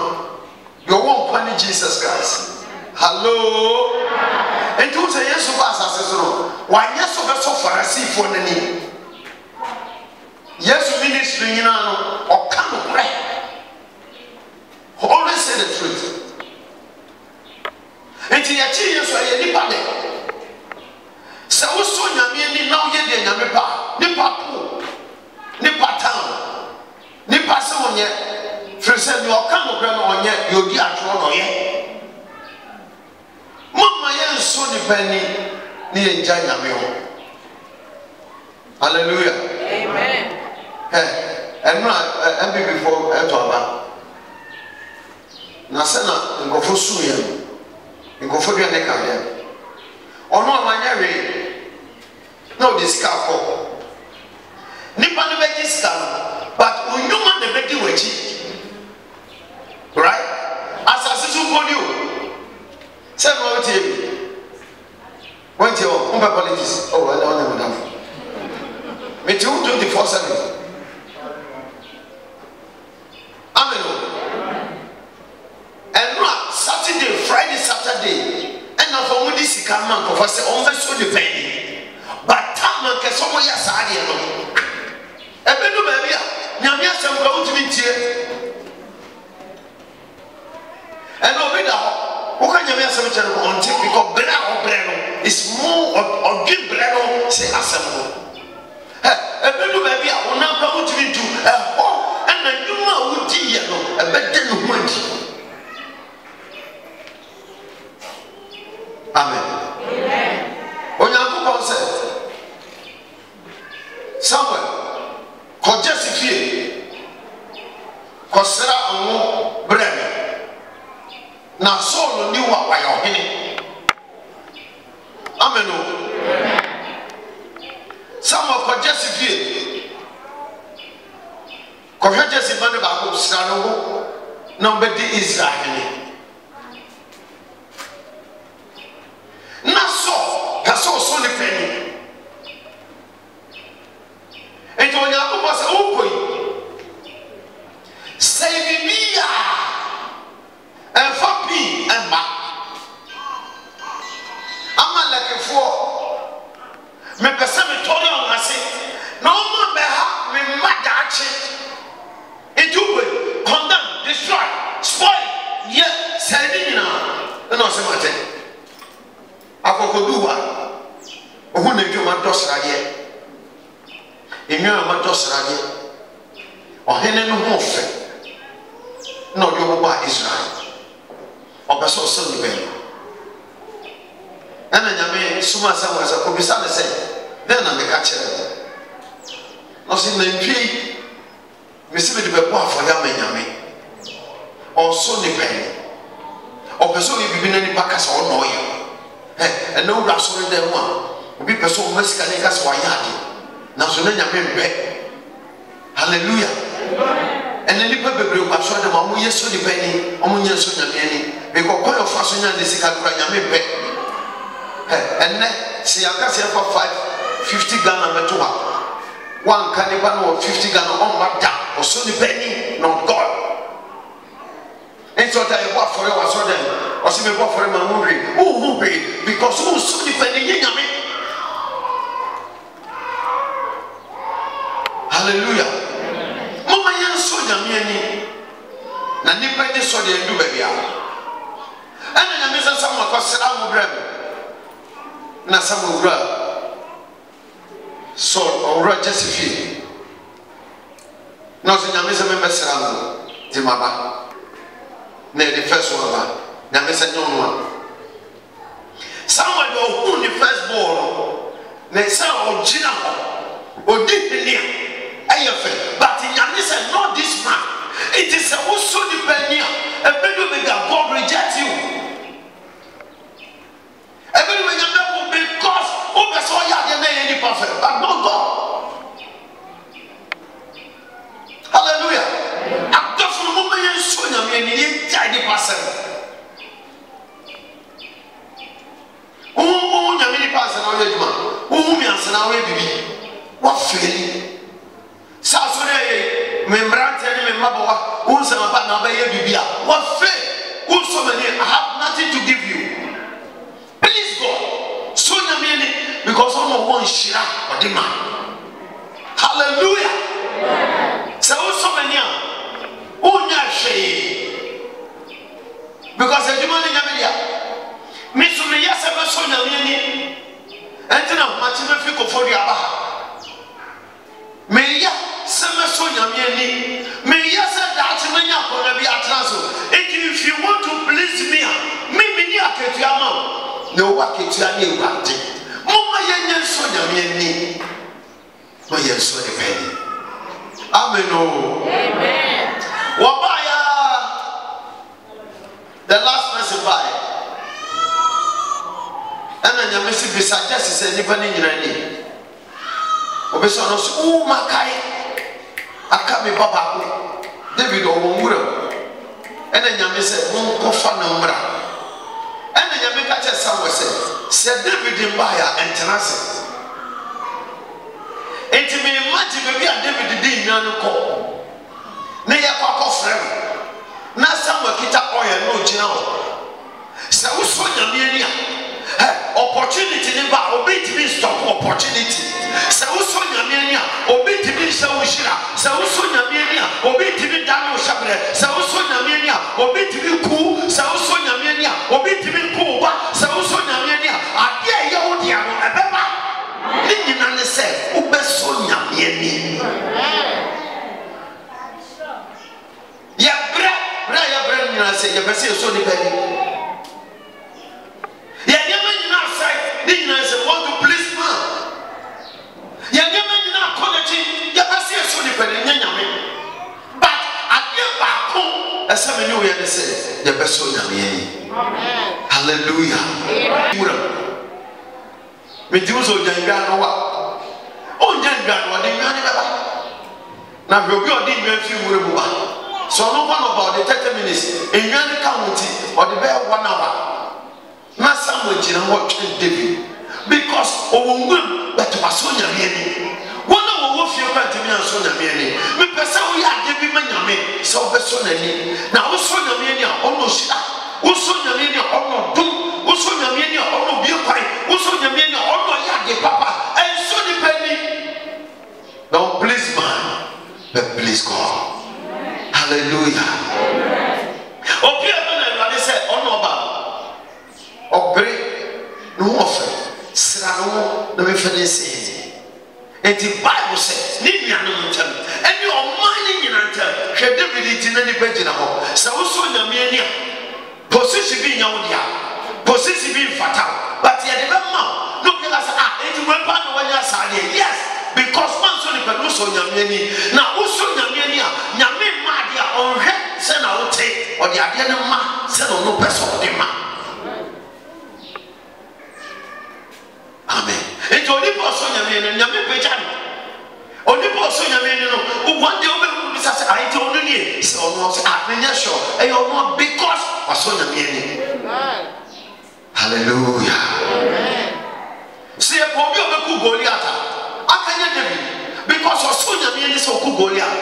You won't punish Jesus Christ. Hello. And to say yes, why yes, over so far as if for the name. Yes, ministry, you know, or come and pray. Always say the truth. And to achieve yes, I anybody. So, so Yami, now you did Yamipa, Nipa, Nipa town, Nipa someone yet. For said you are come on yet, you'll get a throne or yet. Mama yan so depending ni enja nyame ho. Hallelujah. Amen. And no before to aba. Na sana ngofo su ye. Ngofo bi ne ka ye. Ono amanya we. No discuss ko. Nipa no be discuss, but unyuma ne be di wachi. Right? Asase su ko you. Say what you want to politics. Oh, I don't know enough. Me too 24/7. Amen. And Saturday, Friday, Saturday, and now for this come man for say on so depending. But time man can someone ya sadi no. E be no baby a nyame asem ka utimi tie. And no be da because is more of good bread, say, assemble. A little baby, I will not Number D Israel. Naso, kaso so ne penny. And when you was open, say me, and for me, and ma. I'm like a fool. Me person me told you I say, no man be have me mad action. It do condemn, destroy, spoil, yet say now. No say what. Akokoduwa. Ohu na dwuma dosrade. Enwa ma dosrade. Ohene no ho fe. Na odwo ba Israel. Obeso so ni ben. Ana nyame suma sa kobisa ne se. Den na me ka kire. No si na ntwi. Me se me de bebo afoya ma nyame. Oso ni ben. Obeso ye bibi na ni pakasa ono ye. And no rational them one. Be person Mescanicas Wayadi. Now so many men. Hallelujah. And then the people will show them among yes, so depending among yes, so many. Because all of us in the Sicalian Yamme. And then see, I can say for 50 Ghana Metua. One cannibal or 50 Ghana on my down, or so depending, not God. And so that I work for you, I saw them. Or see me work for him and hungry. Who pay? Because who so depending on me? Hallelujah. Mama yan so nyame na nipa ni so de ndu ba bia. Ana nyame sa samu akosra mu brem. Na samu wura. So ora Josephine. Na so nyame sa me besra mu. Ti maba. Na the first one ba. Nyame sa nyonwa. Someone who the first born. Na sa ogina ho. Odi henia. But Nyame said, not this man. It is also depending. A better way God reject you. A better way because over so you are any perfect, but not God. Hallelujah. After the moment you show Nyame and you die the person. Who Nyame the person already man? Who me answer now baby? What feeling? Sasure membrante ni memabawa unsema ba na ba ye bibia what faith so many I have nothing to give you please God so na me because on one shira odima hallelujah so many unya hwe because ejuma ni nyamedia me so me yasa be so na me ni entina ma ti me fi ko fori aba me ya Sema so nyamieni me yasa that manya ko na bi atranso if you want to please me ni aketua ma no wa ketua ni ewate mama yenye so nyamieni ma yenso de peni amen amen wabaya the last person by ana nyamesi bi suggest say nipa ni nyina ni obeso no so makai Akami baba David Omura and then Yami said, Won't go for number. And then Yami catch someone said David in Baya and Tenasset. And to me, imagine maybe a David did Yanuko. Naya Papa Frem. Now somewhere kita oil no general. So so Yamia. Opportunity never obey to be stop opportunity. So so Yamia, obey to be so shira. So so Yamia, obey to be Daniel Shabre. So so Yamia, obey to be cool. So so Yamia, obey to be cool. So so Yamia, I dare you, dear, a beba. Linen and the self, Ube so Yamia. Ya bread, I say, you say, so depending. Want to please man. You never know quality. You can see a Sunni penny. But at your back home, as some new year say, the best son of me. Hallelujah. Me do so, Jangan. Oh, Jangan, what did you never? Now, you didn't feel So no one about the 30 minutes. In your county or the bear 1 hour. Not somewhere in what David. Because but was so yammy. One of what you can't me and so yammy. Me person we are giving me so personally. Now, also yammy almost also yammy almost do. Also yammy almost be a pie. Also yammy almost yagi papa. And so depending. Don't please man, but please God. Hallelujah. Okay, when I said, oh no, oh great, no offer. Srano, no me finish. And the Bible says, "Leave me alone." And you are mining in answer. She did it in any page in a home. So also the mania position being Yaudia, position being fatal. But yet, remember, look at us. It will be one year Sunday. Yes, because once only produce on Yamini. Now, also Yamania, Yamin Madia, or Red Senna will take, or the Adiana Ma, send on no person of the man. Amen. It's only person Yamin and Yamin Pejan. Only person Yamin, who one day will be such I told you, so almost happening, sure. And you're not because person Yamin. Hallelujah. See a poppy of a good Goliath. I can't get it because of so Yamin is so good Goliath.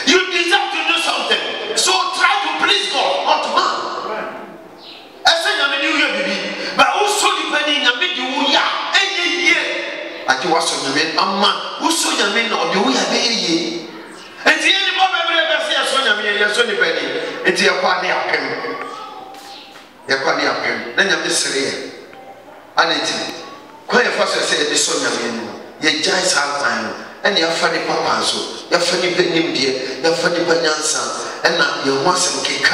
You deserve to do something. So try to please God, not man. As I am you here, baby, but also depending on me, you are any year. I do also mean a man who saw your men or do we have a year. And the end of every day, I saw your men, your son, it's your party up him. Your party up him, then you're mystery. And it's quite a first say the son of men, your giants have time, and your funny papa, so your funny penny, dear, your funny banyansa, and now your once and kick.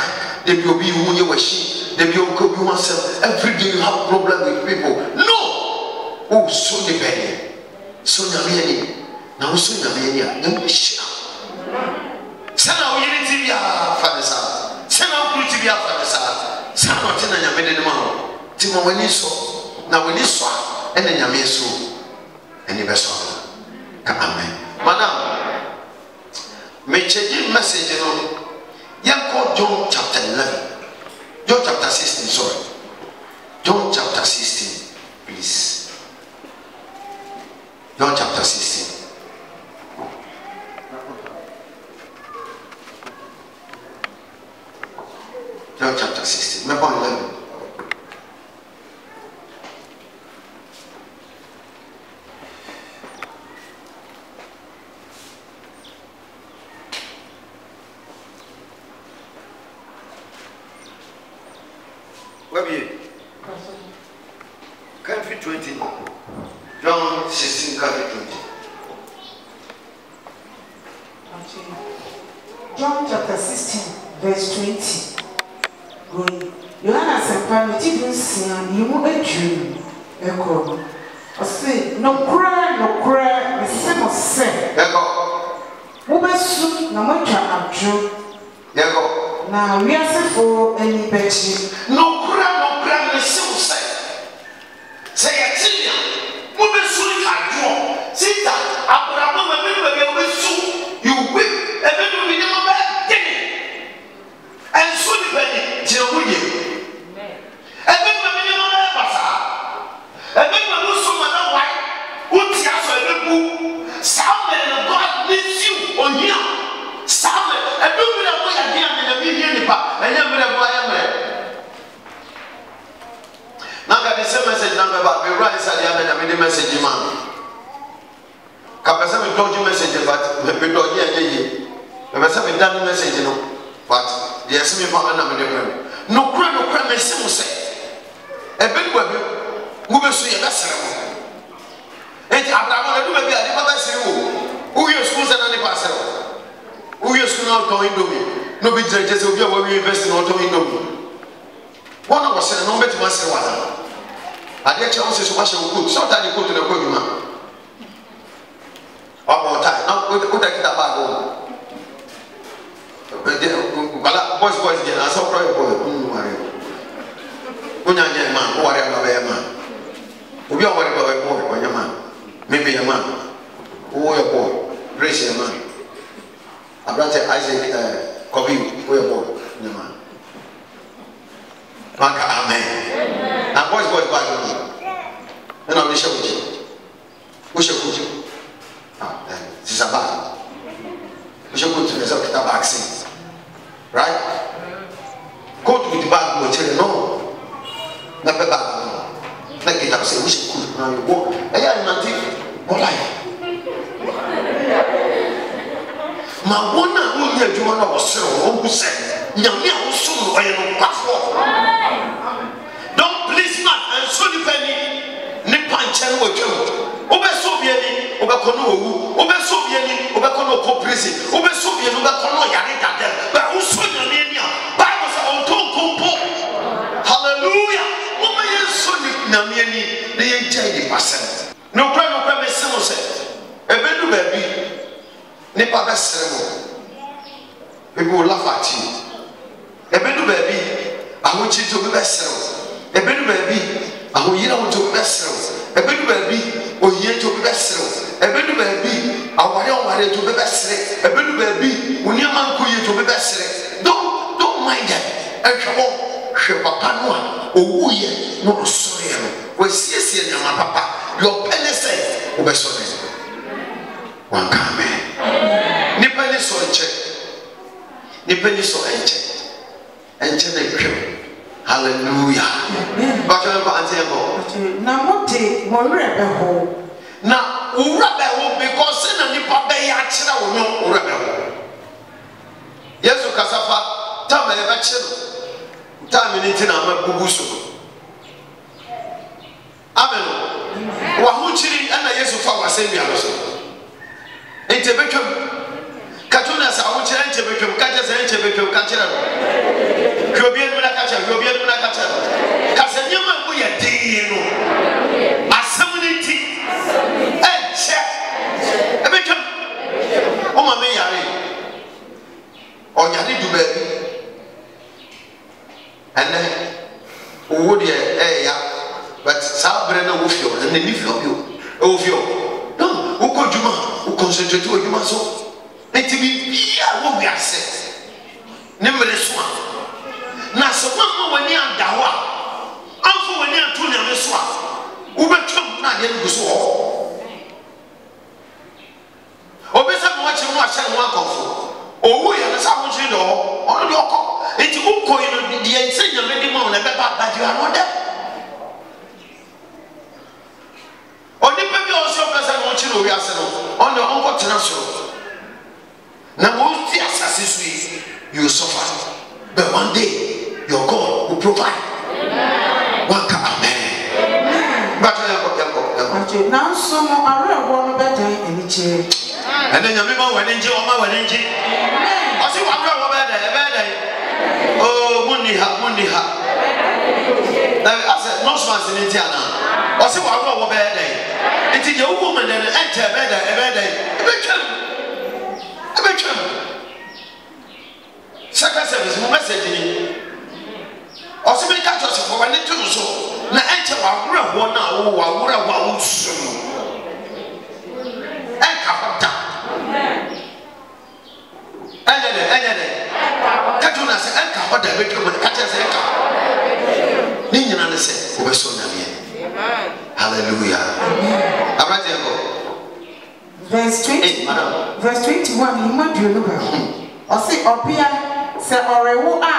They will be who you were she. They will go be oneself. Every day you have problem with people. No! Oh, so dependent. So Yamini. Now so Yamini. No shit. Send out unity via Fanasa. Send out unity via Fanasa. Send out in a Yamini man. Timo when you saw. Now when you saw. And then Yamisu. And you best of amen. Madam. May change message on. John chapter 11. John chapter 16, sorry. John chapter 16, please. John chapter 16. John chapter 16. Remember 11. Country 20. John 16, country 20. John chapter 16, verse 20. Going. Yohana Sampani, Tibusian, you will a dream. Echo. I say, no cry, the same of say. Echo. Mubasu, no much abju. Echo. Now we are for any betty. No cry, the same of say. Say a chillian. Mubasu, I draw. See that, Abraham, you whip, and then you will never back. And so depending, Jehovah. And then when you know that, and then when you saw my wife, what's your son? Samuel, God needs you on here. Samuel, and do me that way again in the beginning, and then we have now got the same message number, but we write at the end of the message, man. Capacity with dodgy message, but we don't hear. The message, but the SME partner no crime, may some say. A big web, move so your vessel. And Abraham, I do a never see who your schools and any parcel. Who your school not going to me. No big judges will be where we invest in auto window. One of us said, no better myself. I get chances to wash your cook. Sometimes you go to the cook. One more time. Now, put that bag home. Boys, again. I saw cry boy. When I get man, whatever man. We are worried about a boy or your man. Maybe a man. Who a boy. Grace a man. I brought Isaac Kobe. ma wona wo nya adwuma na wo sere wo hu se nyame a wo som no oye no kwafo don't please man and so ni pani ni panche no wotwam wo be so bia ni wo be kono owu wo be so bia ni wo be kono ko prison wo be so bia ni wo be kono yare gadel ba wo so nyame ni a bible say on ton kompo hallelujah wo be so ni nyame ni na ye jai di percent no kwa me se mo se ebedu ba bi nipa be sere mo people will laugh at you ebedu ba bi ahochi to be sere ebedu ba bi ahoyira wo to be sere ebedu ba bi ohiye to be sere ebedu ba bi aware to be sere ebedu ba bi oniama nkoye to be sere don't mind them ehwo hwe papa no a owuye no osore no wasiesie nyama papa your penny say wo be sore one come nipa ni so enche nipa ni so enche na twem hallelujah but you ba ante go na mote mo rebe ho na ura be ho because na nipa be ya kire wo no ura be ho yesu kasafa tama e ba kire tama ni tina ma bubu so amen wa hu kiri ana yesu fa wa semia no so ente betwam katuna sa hu kire ente betwam ka je se ente betwam ka kire no hwobie no na ka kire hwobie no na ka kire ka se nyama mu ye din no asam ni ti enche ebetwam o ma me yare o yare du ba bi ene o de ya but sabre na wo fio na ni fio bio o fio no wo ko juma wo concentrate wo juma so enti bi ya wo bi ase ne mere so na so ma wani anda ho anfo wani anto na me so wo betwam na de no so ho obesa mo ache mo ache mo akofo owu ya na sa mo chi do ono de okọ enti wo ko yi no de ensenya me di mo na be ba ba di anode onipa bi also person no chi no wi ase no on onko tena so na mo ti asase so you suffer but one day your God will provide one ka amen but okay now so mo are wo no better eni che and then nyame ma wani nje o ma wani nje o si wa wo better oh munni ha as no smart in Indiana o si wa wo better enti je wo man na enter better ebetwam second service mo message ni o si be ka just for wani tunu so na enter wa wura ho na wo wa wura wa wo sum en ka fata ene ka tuna se en ka fata ebetwam ka tena se en ka ni nyina ne se wo be so na me hallelujah abrate go verse 20 verse 21 ni ma dio no ba o se obia se orewo a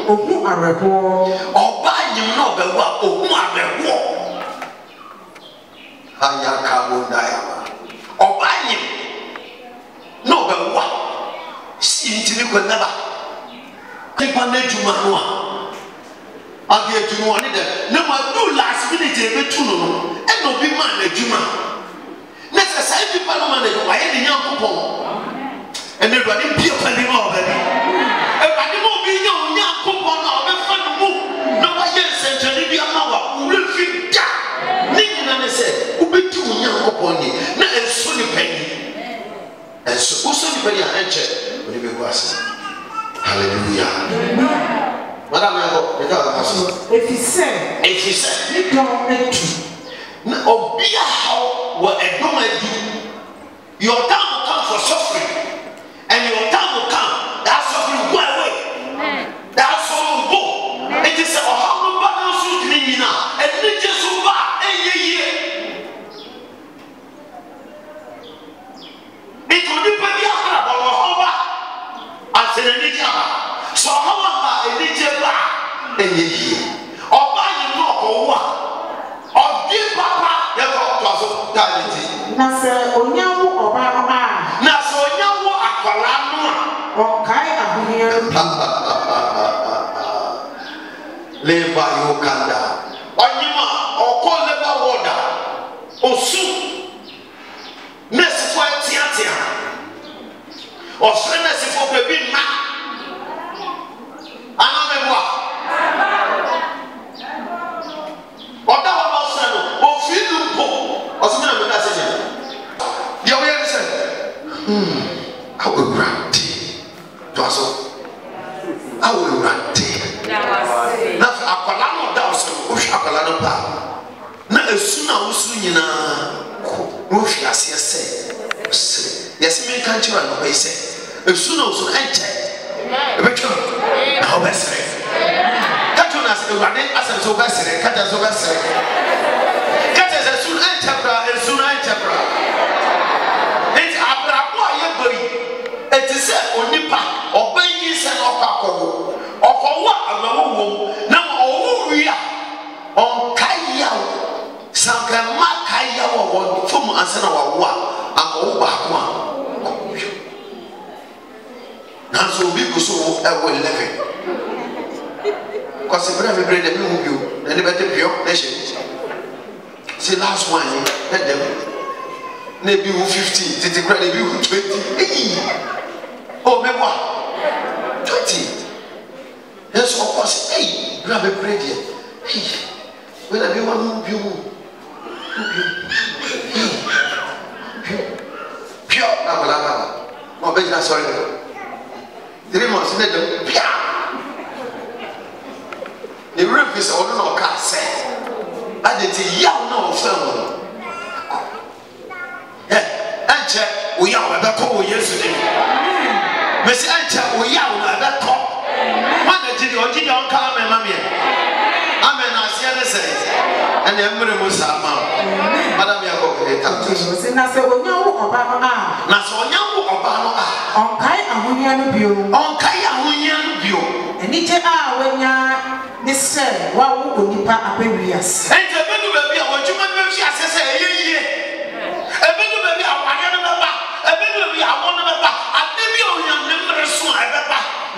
ohu arewo oba nyim na obawu a ohu arewo aya ka bonda ya oba nyim na obawu a si ntini ko naba tipa na juma no a abi ejunu oni de na ma do last minute e betu no e no bi ma na juma na se sai bi pa no ma na wa ye ni Nyankopon ene do ani bi pa ni ma obani e pa ni mo bi Nyankopon na obefa no mu na wa ye sentani bi ama wa ure fi da ni na ne se ubetu Nyankopon ni na enso ni pani enso uso ni pani a enche oni be go ase hallelujah madam yako eka aso if he said you don't make to na obia how wa edom adu your time will come for suffering and your time will come that suffering go away that sorrow go it is a how ba na so ni na and ni jesu ba eyeye it will be be akara ba ho ba asene ni jaba so how ba elije ba eyeye oba yi no ko wa obi papa ye ko to so talenti na se onyawo oba no a na so onyawo akwala ɔkae ahonya Labor Yokanda. Onyima oko labor order. Osu. Nesi for tiatia. Osre nesi for baby ma. Anamebwa. Oda wa ba osre no. Ofidu mpo. Osumi na me ka se. Dia we say. I will grant it. Twaso. I will grant it. Na akwala no da so wo hwa akwala no pa na esu na wosu nyina ko wo hwa ase se yes me kan tira no be se esu na wosu enche e betwa na obesere kato na se urade asem so obesere kata so obesere kata se esu enche bra esu na enche bra enti abrabo aye bari enti se onipa obanyi se na okakọ ọkọwọ agbawo na ọwọ ria ọnkaya sanka makaya wọ fom asena wọ akọwọ ba ko na so bi ko so ewo 11 ko se bra me bre de mi hu bio na ne bete bio na she see last one na dem na bi hu 50 titi kra na bi hu 20 oh me wa 20. Yes, of course. Hey, grab a bread here. Hey, when I be one move you. Pure, no, but that's sorry. 3 months later, pure. The roof is all no car set. I did a young no film. And check, we are the call yesterday. Miss Ancha, we are the call. Ojidi on come and mammy. Amen. I see the saints. And the Emperor Musama. Madame Yako. Naso Obama. On Kai Ahunian Bio. On Kai Ahunian Bio. And each hour when you say, what would you pack a baby? Yes. And the baby will be a what you might be as I say, a baby will be a one number. A baby will be a one number. A baby on your number soon.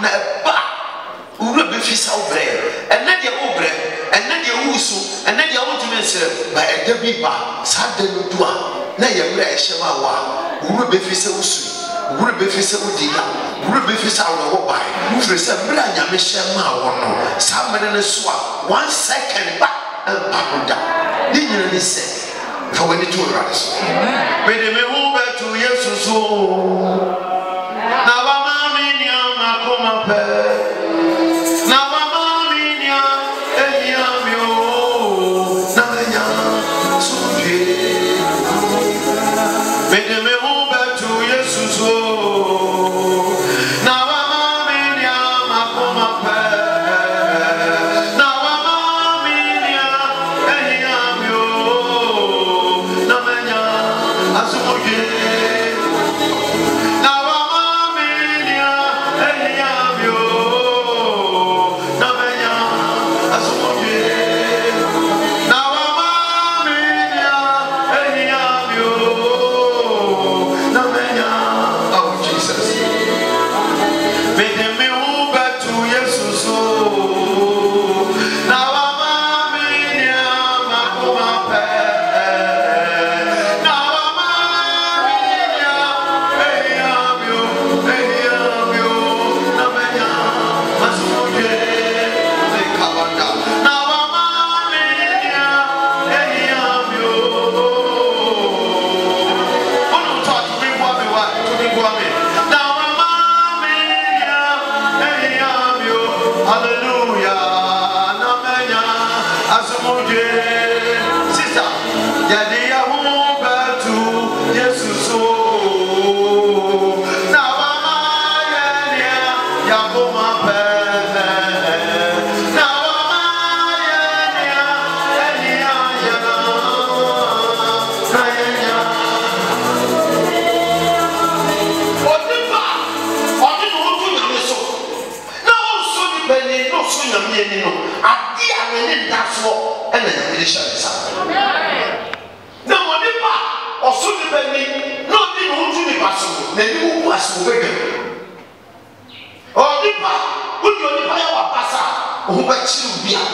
Never. Uru be fisa obre enne de obre enne de wusu enne de wotumi nsere ba ede bi ba sade no du a na ye mra ehye ma wa uru be fisa wusu uru be fisa udiga uru be fisa wo ba uru se mra nyame hye ma wo no sa mre ne so a 1 second ba papoda ni nyina ni se fa wani to ras me de me hu be to yesu so na ba ma mi nyama koma pe who by Chilubia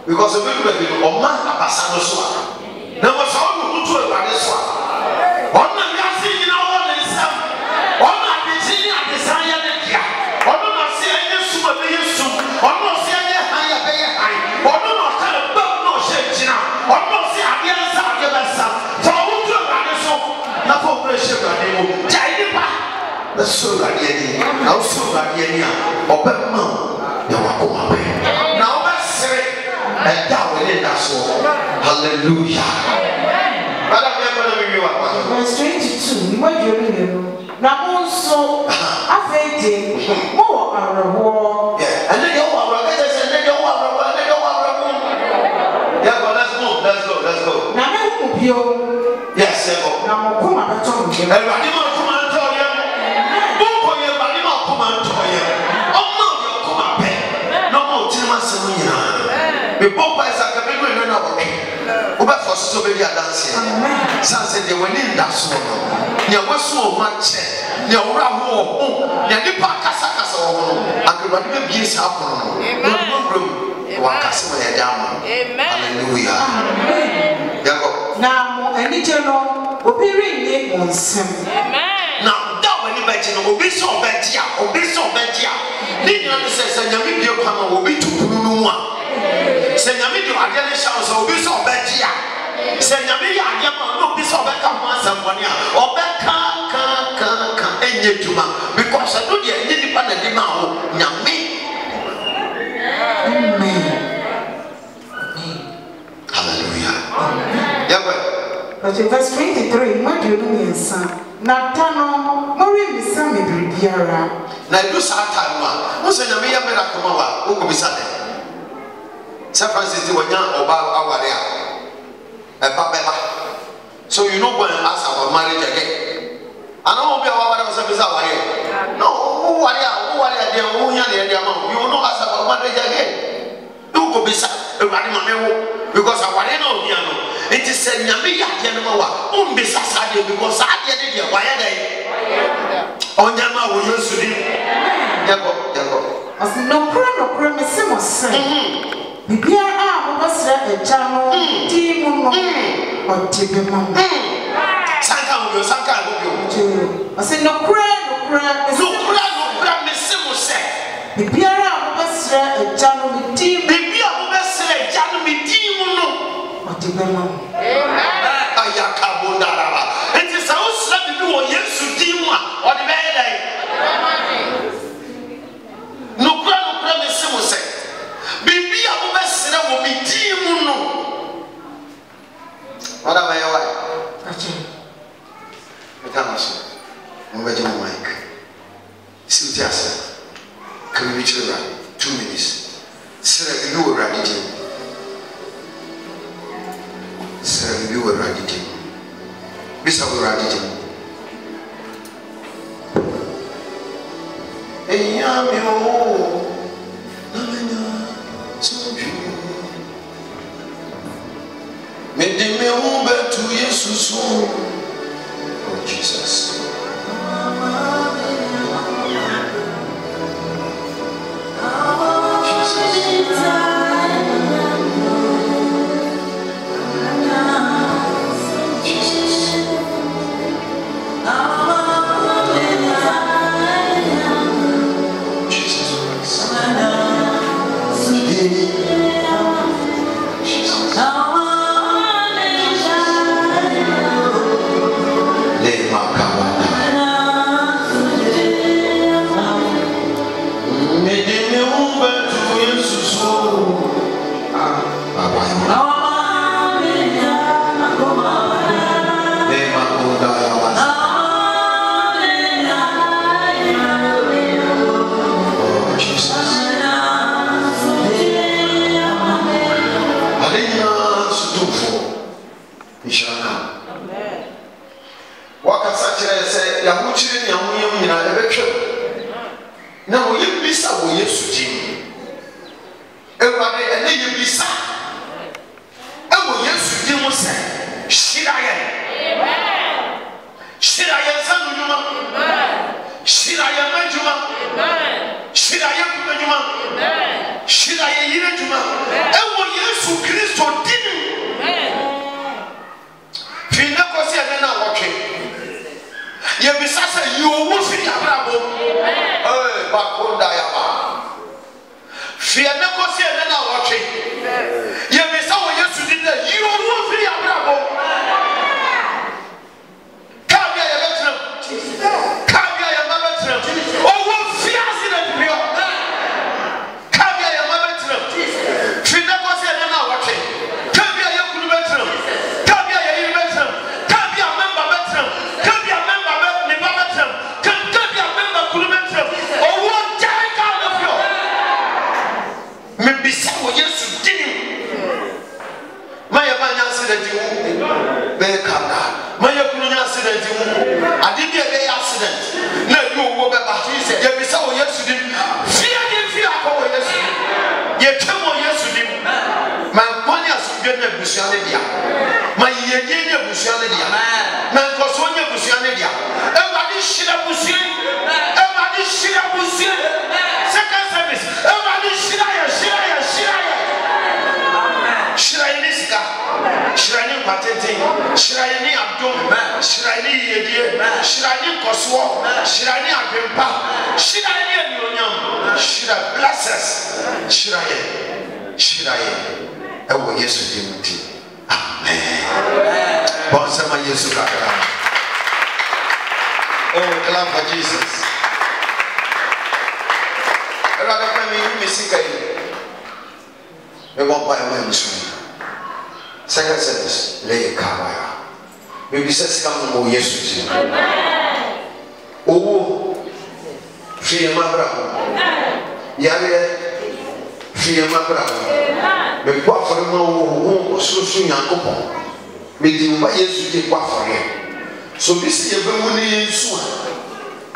because of everybody or man Abasano Swa. Now, what's all who to a Baniswa? On the Yassi in our itself, on the Senior Desire, on the Senior Super Bayasu, on the Senior Higher Bay High, on the kind of no shake now, on the Senior Sabasa, for who to a Baniso, not for pressure, the Sura Yeni, now Sura Yenia, or Batman. Now that's it, and that will end us all. Hallelujah. Verse 22, what do you mean? Now, also, I think more are a war. And then you are a yeah, but let's go. Now, you yes, now, come on, the Papa is a commitment and over for so many dancing. Sunset, they were in that song. There was so much. There were home. There were Pacasacas or I could not be happen. No room. One customer down. Hallelujah. Now, I need to know. Obey on some. Now, that when you bet you will be so bad. Will be so bad. Then you understand, and you will be too one. Say Yami do again shall so be so bad here. Say Yami Yama no be so bad someone or back can any juma because I do the independent demand Yami. Hallelujah. But in verse 23, what do you mean, son? Natano, Mori Missami Biara. Now do Satan, who said Yami Yamera, who could be Sunday. San Francisco was young about our area. So you know when ask about marriage again. I don't know what I was a bizarre. No, who are you? You will not ask about marriage again. You go beside the Radimano because I want to know piano. It is said Yamia Yanama, beside because I did it. Why are they? On Yama, we used to do. As no problem, Simon. Bibiara mobasra ejano timu no otibema sanka go ase no kra mesemo se bibiara mobasra ejano timu bibiara mobasra ejano timu no otibema ayaka bondaraba enti sa usra bibi wo Yesu timu a odi be dai no kra mesemo se bibi abu besere wo bi timu no wada ba yawa achi metanaso mo beje mo mic sitiasa can we chira 2 minutes sere bibi wo radije bisa wo radije eyami o Mede me umbe to Jesus. Oh Jesus. Shira ye you will see Abrabo. Bakunda Yaba. Fear never see another watching. You may say, yes, you did that. You will see Abrabo. Come here, your veteran. Come here, your veteran. Oh, what fears in the pure. Come here, your veteran. Fear never see another watching. Come here, your good veteran. Come here, your veteran. Come here, member veteran. Come here, member veteran. Come here, member good veteran. Oh, what giant out of you. Maybe someone yes to do. My accident, my accident. I did a accident. No, you will be back. You be so yes to do. Fear him, fear for yes. You come on yes to do. My ponias get a bushanadia. My yenia bushanadia. My cosonia bushanadia. Everybody should have bushing. Everybody should have bushing. Second service. Everybody should have Shrine Patente, Shrine Abdul, Shrine Yedi, Shrine Koswo, Shrine Abimpa, Shrine Union, Shrine blesses, Shrine, oh, yes, dignity. Amen. Bonsama Yesu Kakara. Oh, clap for Jesus. Rather than me, Missy, we won't buy a women's. Second service, lay a car. Maybe says come more yes. Oh, free a mabra. Yare, free a mabra. The quafford who was so soon young couple. Making my yes to take quafford. So this is a very soon.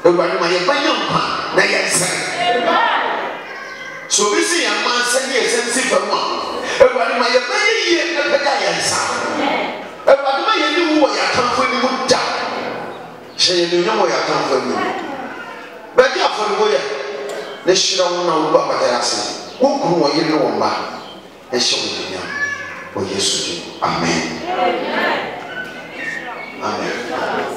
The one my young man, so this is a man saying a sensitive one. Everybody my year never die. Everybody my new way I come for you die. Say you know where I come for you. But you for the way. Let's show now Baba Terasi. Who grew you know back? And show me oh yes. Amen. Amen.